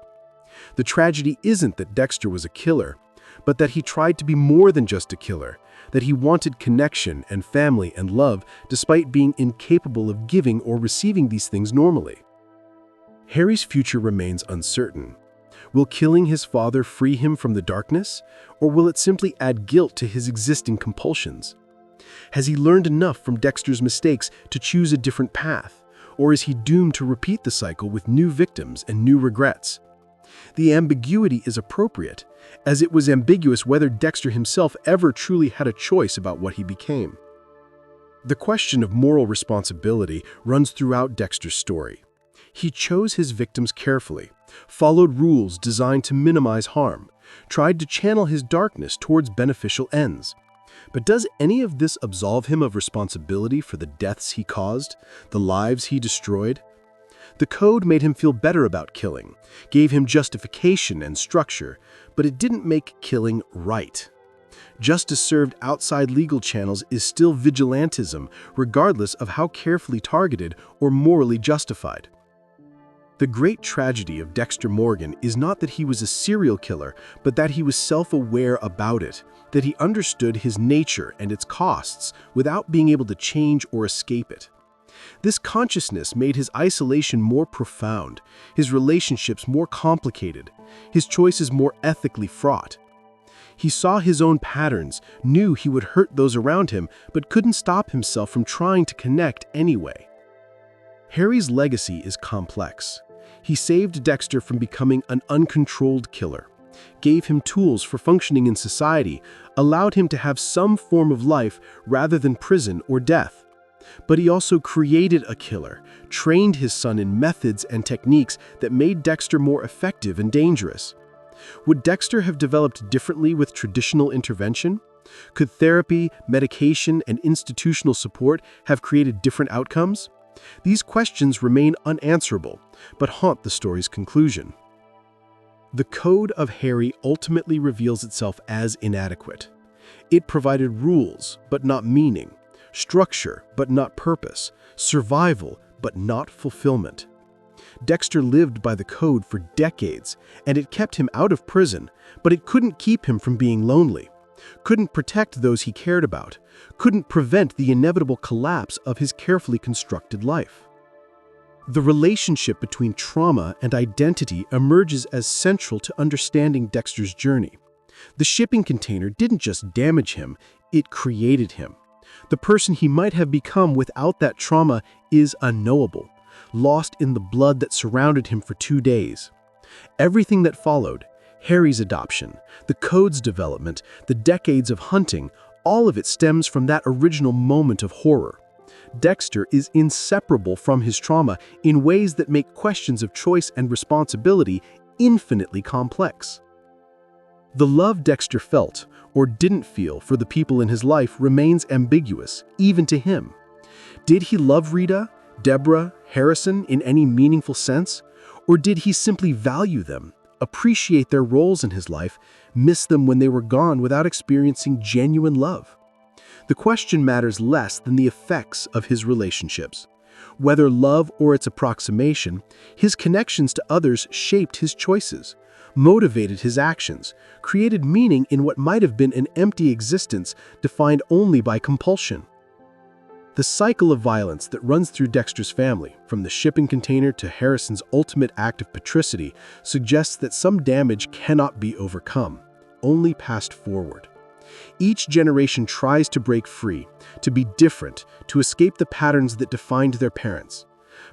The tragedy isn't that Dexter was a killer, but that he tried to be more than just a killer, that he wanted connection and family and love despite being incapable of giving or receiving these things normally. Harry's future remains uncertain. Will killing his father free him from the darkness, or will it simply add guilt to his existing compulsions? Has he learned enough from Dexter's mistakes to choose a different path, or is he doomed to repeat the cycle with new victims and new regrets? The ambiguity is appropriate, as it was ambiguous whether Dexter himself ever truly had a choice about what he became. The question of moral responsibility runs throughout Dexter's story. He chose his victims carefully, followed rules designed to minimize harm, tried to channel his darkness towards beneficial ends. But does any of this absolve him of responsibility for the deaths he caused, the lives he destroyed? The code made him feel better about killing, gave him justification and structure, but it didn't make killing right. Justice served outside legal channels is still vigilantism, regardless of how carefully targeted or morally justified. The great tragedy of Dexter Morgan is not that he was a serial killer, but that he was self-aware about it, that he understood his nature and its costs without being able to change or escape it. This consciousness made his isolation more profound, his relationships more complicated, his choices more ethically fraught. He saw his own patterns, knew he would hurt those around him, but couldn't stop himself from trying to connect anyway. Harry's legacy is complex. He saved Dexter from becoming an uncontrolled killer, gave him tools for functioning in society, allowed him to have some form of life rather than prison or death. But he also created a killer, trained his son in methods and techniques that made Dexter more effective and dangerous. Would Dexter have developed differently with traditional intervention? Could therapy, medication, and institutional support have created different outcomes? These questions remain unanswerable, but haunt the story's conclusion. The code of Harry ultimately reveals itself as inadequate. It provided rules, but not meaning, structure, but not purpose, survival, but not fulfillment. Dexter lived by the code for decades, and it kept him out of prison, but it couldn't keep him from being lonely, couldn't protect those he cared about, couldn't prevent the inevitable collapse of his carefully constructed life. The relationship between trauma and identity emerges as central to understanding Dexter's journey. The shipping container didn't just damage him, it created him. The person he might have become without that trauma is unknowable, lost in the blood that surrounded him for 2 days. Everything that followed, Harry's adoption, the code's development, the decades of hunting, all of it stems from that original moment of horror. Dexter is inseparable from his trauma in ways that make questions of choice and responsibility infinitely complex. The love Dexter felt, or didn't feel, for the people in his life remains ambiguous, even to him. Did he love Rita, Debra, Harrison in any meaningful sense? Or did he simply value them, appreciate their roles in his life, miss them when they were gone without experiencing genuine love? The question matters less than the effects of his relationships. Whether love or its approximation, his connections to others shaped his choices, motivated his actions, created meaning in what might have been an empty existence defined only by compulsion. The cycle of violence that runs through Dexter's family, from the shipping container to Harrison's ultimate act of patricity, suggests that some damage cannot be overcome, only passed forward. Each generation tries to break free, to be different, to escape the patterns that defined their parents.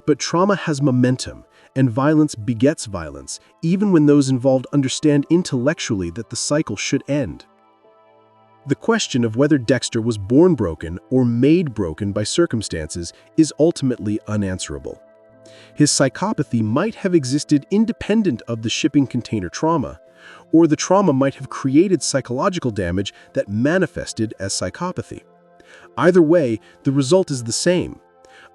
But trauma has momentum, and violence begets violence, even when those involved understand intellectually that the cycle should end. The question of whether Dexter was born broken or made broken by circumstances is ultimately unanswerable. His psychopathy might have existed independent of the shipping container trauma, or the trauma might have created psychological damage that manifested as psychopathy. Either way, the result is the same: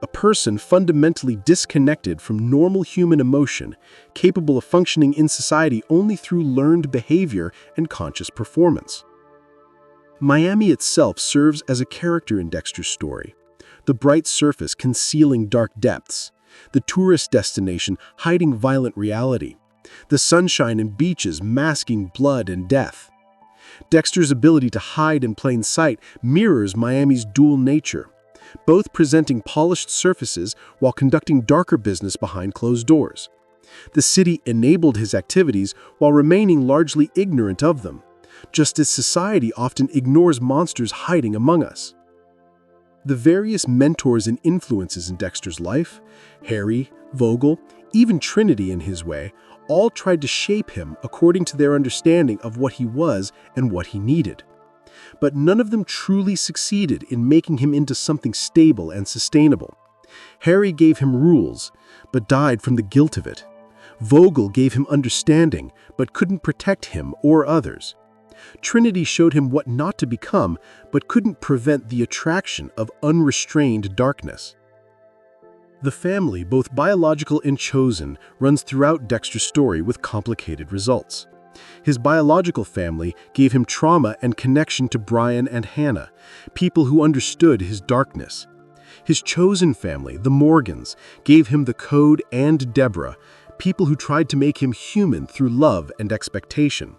a person fundamentally disconnected from normal human emotion, capable of functioning in society only through learned behavior and conscious performance. Miami itself serves as a character in Dexter's story, the bright surface concealing dark depths, the tourist destination hiding violent reality, the sunshine and beaches masking blood and death. Dexter's ability to hide in plain sight mirrors Miami's dual nature, both presenting polished surfaces while conducting darker business behind closed doors. The city enabled his activities while remaining largely ignorant of them, just as society often ignores monsters hiding among us. The various mentors and influences in Dexter's life, Harry, Vogel, even Trinity in his way, all tried to shape him according to their understanding of what he was and what he needed. But none of them truly succeeded in making him into something stable and sustainable. Harry gave him rules, but died from the guilt of it. Vogel gave him understanding, but couldn't protect him or others. Trinity showed him what not to become, but couldn't prevent the attraction of unrestrained darkness. The family, both biological and chosen, runs throughout Dexter's story with complicated results. His biological family gave him trauma and connection to Brian and Hannah, people who understood his darkness. His chosen family, the Morgans, gave him the Code and Debra, people who tried to make him human through love and expectation.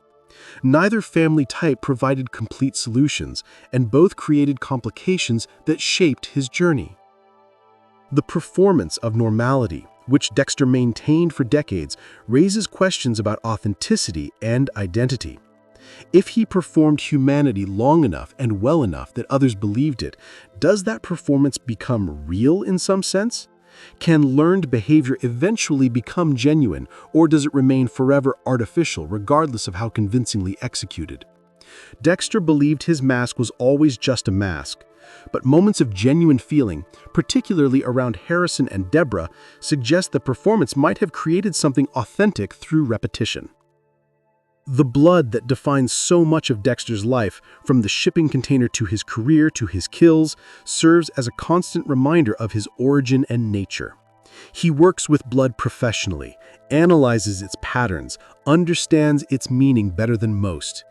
Neither family type provided complete solutions, and both created complications that shaped his journey. The performance of normality, which Dexter maintained for decades, raises questions about authenticity and identity. If he performed humanity long enough and well enough that others believed it, does that performance become real in some sense? Can learned behavior eventually become genuine, or does it remain forever artificial regardless of how convincingly executed? Dexter believed his mask was always just a mask, but moments of genuine feeling, particularly around Harrison and Debra, suggest the performance might have created something authentic through repetition. The blood that defines so much of Dexter's life, from the shipping container to his career to his kills, serves as a constant reminder of his origin and nature. He works with blood professionally, analyzes its patterns, understands its meaning better than most.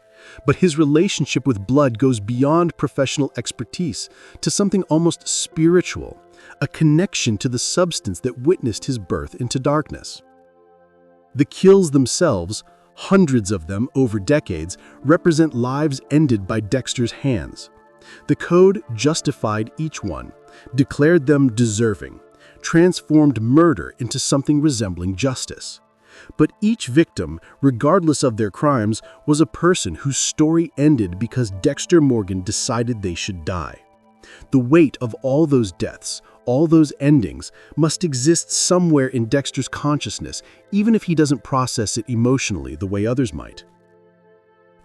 But his relationship with blood goes beyond professional expertise to something almost spiritual, a connection to the substance that witnessed his birth into darkness. The kills themselves, hundreds of them over decades, represent lives ended by Dexter's hands. The Code justified each one, declared them deserving, transformed murder into something resembling justice. But each victim, regardless of their crimes, was a person whose story ended because Dexter Morgan decided they should die. The weight of all those deaths, all those endings, must exist somewhere in Dexter's consciousness, even if he doesn't process it emotionally the way others might.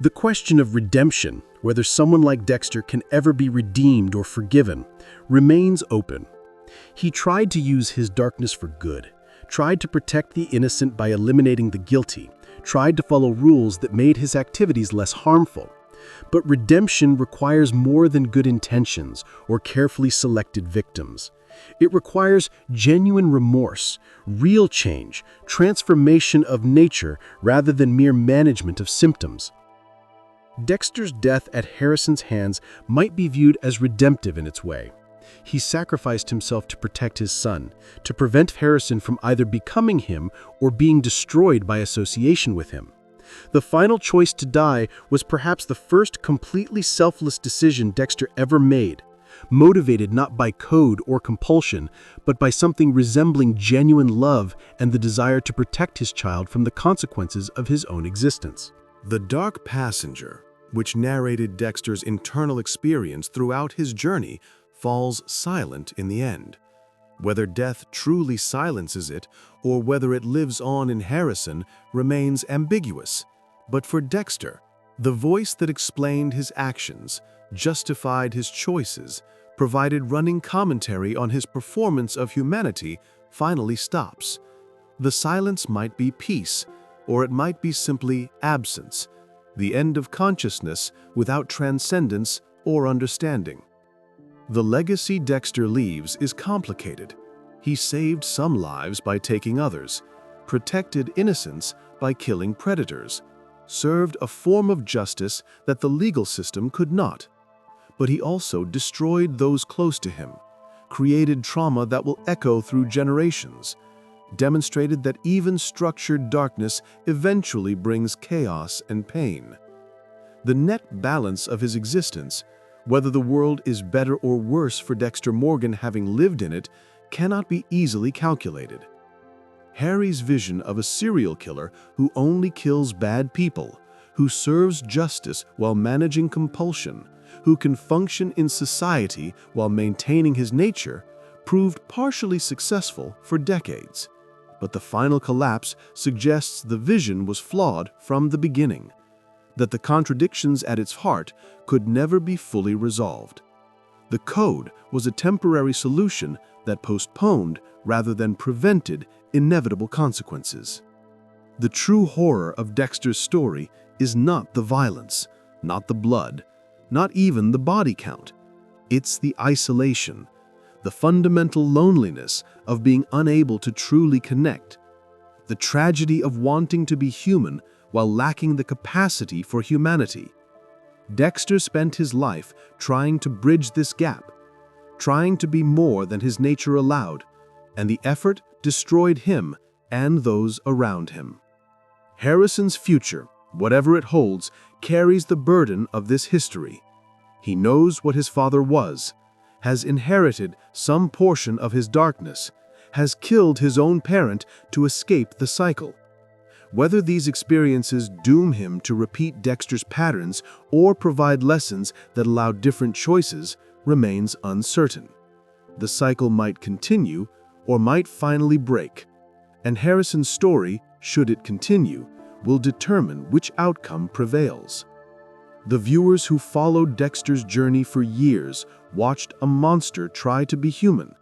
The question of redemption, whether someone like Dexter can ever be redeemed or forgiven, remains open. He tried to use his darkness for good, tried to protect the innocent by eliminating the guilty, tried to follow rules that made his activities less harmful. But redemption requires more than good intentions or carefully selected victims. It requires genuine remorse, real change, transformation of nature rather than mere management of symptoms. Dexter's death at Harrison's hands might be viewed as redemptive in its way. He sacrificed himself to protect his son, to prevent Harrison from either becoming him or being destroyed by association with him. The final choice to die was perhaps the first completely selfless decision Dexter ever made, motivated not by code or compulsion, but by something resembling genuine love and the desire to protect his child from the consequences of his own existence. The Dark Passenger, which narrated Dexter's internal experience throughout his journey, falls silent in the end. Whether death truly silences it or whether it lives on in Harrison remains ambiguous. But for Dexter, the voice that explained his actions, justified his choices, provided running commentary on his performance of humanity, finally stops. The silence might be peace, or it might be simply absence, the end of consciousness without transcendence or understanding. The legacy Dexter leaves is complicated. He saved some lives by taking others, protected innocence by killing predators, served a form of justice that the legal system could not. But he also destroyed those close to him, created trauma that will echo through generations, demonstrated that even structured darkness eventually brings chaos and pain. The net balance of his existence, whether the world is better or worse for Dexter Morgan having lived in it, cannot be easily calculated. Harry's vision of a serial killer who only kills bad people, who serves justice while managing compulsion, who can function in society while maintaining his nature, proved partially successful for decades. but the final collapse suggests the vision was flawed from the beginning, that the contradictions at its heart could never be fully resolved. The code was a temporary solution that postponed rather than prevented inevitable consequences. The true horror of Dexter's story is not the violence, not the blood, not even the body count. It's the isolation, the fundamental loneliness of being unable to truly connect, the tragedy of wanting to be human while lacking the capacity for humanity. Dexter spent his life trying to bridge this gap, trying to be more than his nature allowed, and the effort destroyed him and those around him. Harrison's future, whatever it holds, carries the burden of this history. He knows what his father was, has inherited some portion of his darkness, has killed his own parent to escape the cycle. Whether these experiences doom him to repeat Dexter's patterns or provide lessons that allow different choices remains uncertain. The cycle might continue or might finally break, and Harrison's story, should it continue, will determine which outcome prevails. The viewers who followed Dexter's journey for years watched a monster try to be human,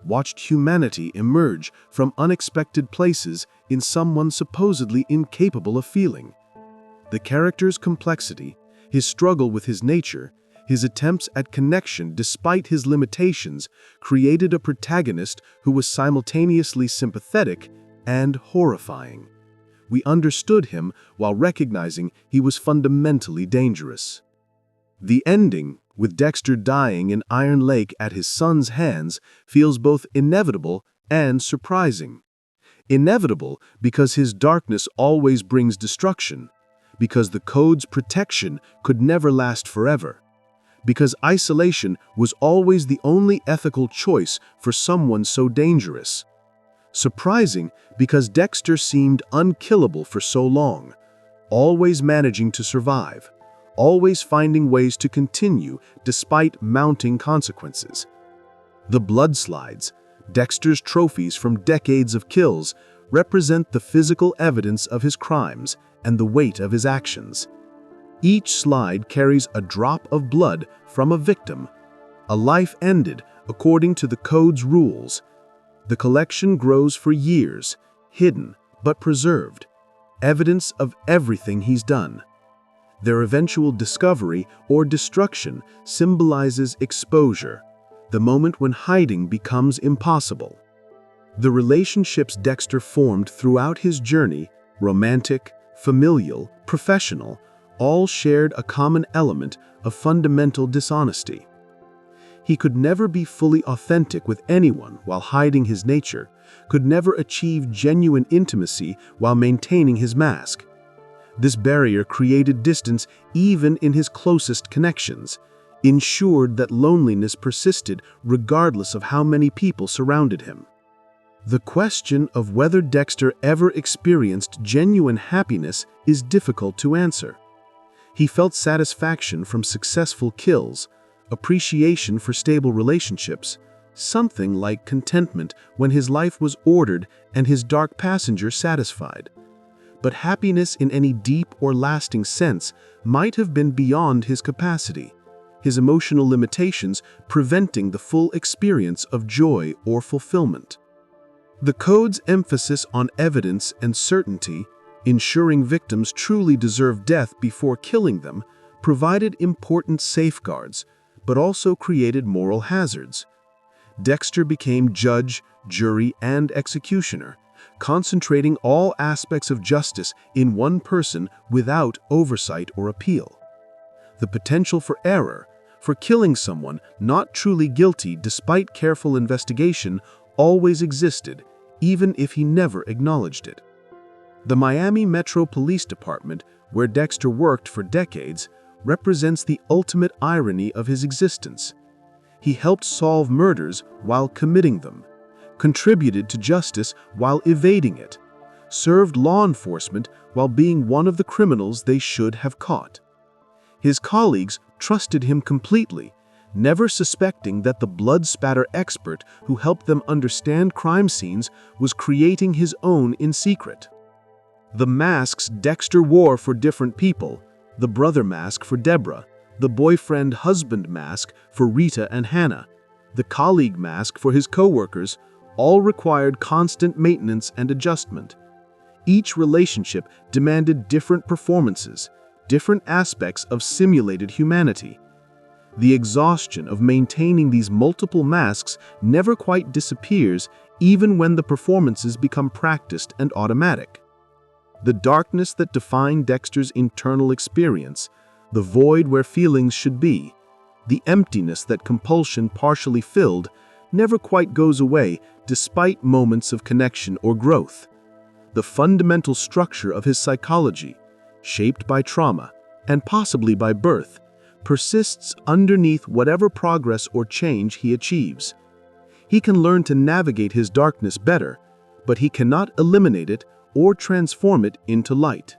watched humanity emerge from unexpected places in someone supposedly incapable of feeling. The character's complexity, his struggle with his nature, his attempts at connection despite his limitations, created a protagonist who was simultaneously sympathetic and horrifying. We understood him while recognizing he was fundamentally dangerous. The ending, with Dexter dying in Iron Lake at his son's hands, feels both inevitable and surprising. Inevitable because his darkness always brings destruction, because the code's protection could never last forever, because isolation was always the only ethical choice for someone so dangerous. Surprising because Dexter seemed unkillable for so long, always managing to survive, always finding ways to continue despite mounting consequences. The blood-slides, Dexter's trophies from decades of kills, represent the physical evidence of his crimes and the weight of his actions. Each slide carries a drop of blood from a victim, a life ended according to the code's rules. The collection grows for years, hidden but preserved, evidence of everything he's done. Their eventual discovery or destruction symbolizes exposure, the moment when hiding becomes impossible. The relationships Dexter formed throughout his journey, romantic, familial, professional, all shared a common element of fundamental dishonesty. He could never be fully authentic with anyone while hiding his nature, could never achieve genuine intimacy while maintaining his mask. This barrier created distance even in his closest connections, ensured that loneliness persisted regardless of how many people surrounded him. The question of whether Dexter ever experienced genuine happiness is difficult to answer. He felt satisfaction from successful kills, appreciation for stable relationships, something like contentment when his life was ordered and his dark passenger satisfied. But happiness in any deep or lasting sense might have been beyond his capacity, his emotional limitations preventing the full experience of joy or fulfillment. The code's emphasis on evidence and certainty, ensuring victims truly deserve death before killing them, provided important safeguards, but also created moral hazards. Dexter became judge, jury, and executioner, concentrating all aspects of justice in one person without oversight or appeal. The potential for error, for killing someone not truly guilty despite careful investigation, always existed, even if he never acknowledged it. The Miami Metro Police Department, where Dexter worked for decades, represents the ultimate irony of his existence. He helped solve murders while committing them, contributed to justice while evading it, served law enforcement while being one of the criminals they should have caught. His colleagues trusted him completely, never suspecting that the blood spatter expert who helped them understand crime scenes was creating his own in secret. The masks Dexter wore for different people, the brother mask for Debra, the boyfriend-husband mask for Rita and Hannah, the colleague mask for his co-workers, all required constant maintenance and adjustment. Each relationship demanded different performances, different aspects of simulated humanity. The exhaustion of maintaining these multiple masks never quite disappears even when the performances become practiced and automatic. The darkness that defined Dexter's internal experience, the void where feelings should be, the emptiness that compulsion partially filled, never quite goes away despite moments of connection or growth. The fundamental structure of his psychology, shaped by trauma and possibly by birth, persists underneath whatever progress or change he achieves. He can learn to navigate his darkness better, but he cannot eliminate it or transform it into light.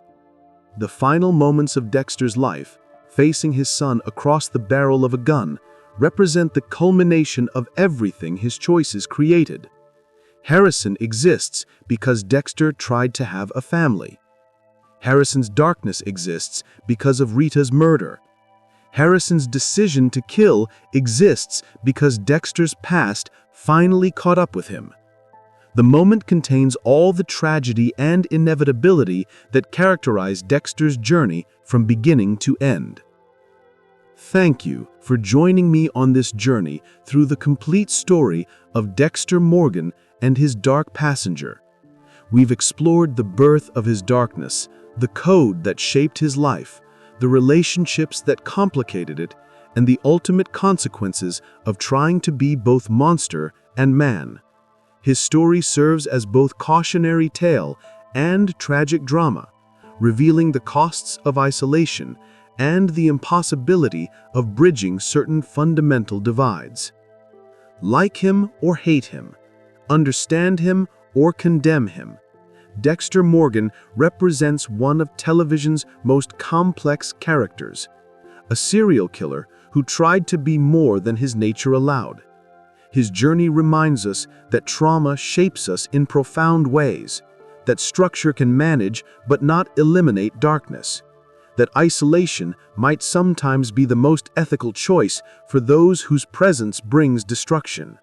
The final moments of Dexter's life, facing his son across the barrel of a gun, represent the culmination of everything his choices created. Harrison exists because Dexter tried to have a family. Harrison's darkness exists because of Rita's murder. Harrison's decision to kill exists because Dexter's past finally caught up with him. The moment contains all the tragedy and inevitability that characterize Dexter's journey from beginning to end. Thank you for joining me on this journey through the complete story of Dexter Morgan and his dark passenger. We've explored the birth of his darkness, the code that shaped his life, the relationships that complicated it, and the ultimate consequences of trying to be both monster and man. His story serves as both cautionary tale and tragic drama, revealing the costs of isolation and the impossibility of bridging certain fundamental divides. Like him or hate him, understand him or condemn him, Dexter Morgan represents one of television's most complex characters, a serial killer who tried to be more than his nature allowed. His journey reminds us that trauma shapes us in profound ways, that structure can manage but not eliminate darkness, that isolation might sometimes be the most ethical choice for those whose presence brings destruction.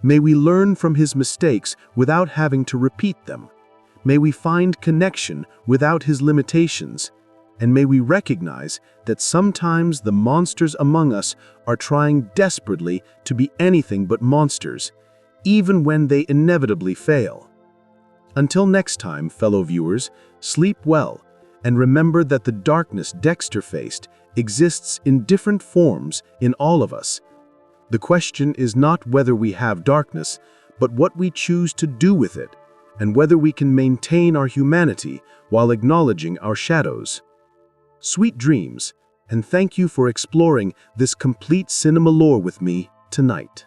May we learn from his mistakes without having to repeat them. May we find connection without his limitations, and may we recognize that sometimes the monsters among us are trying desperately to be anything but monsters, even when they inevitably fail. Until next time, fellow viewers, sleep well, and remember that the darkness Dexter faced exists in different forms in all of us. The question is not whether we have darkness, but what we choose to do with it, and whether we can maintain our humanity while acknowledging our shadows. Sweet dreams, and thank you for exploring this complete cinema lore with me tonight.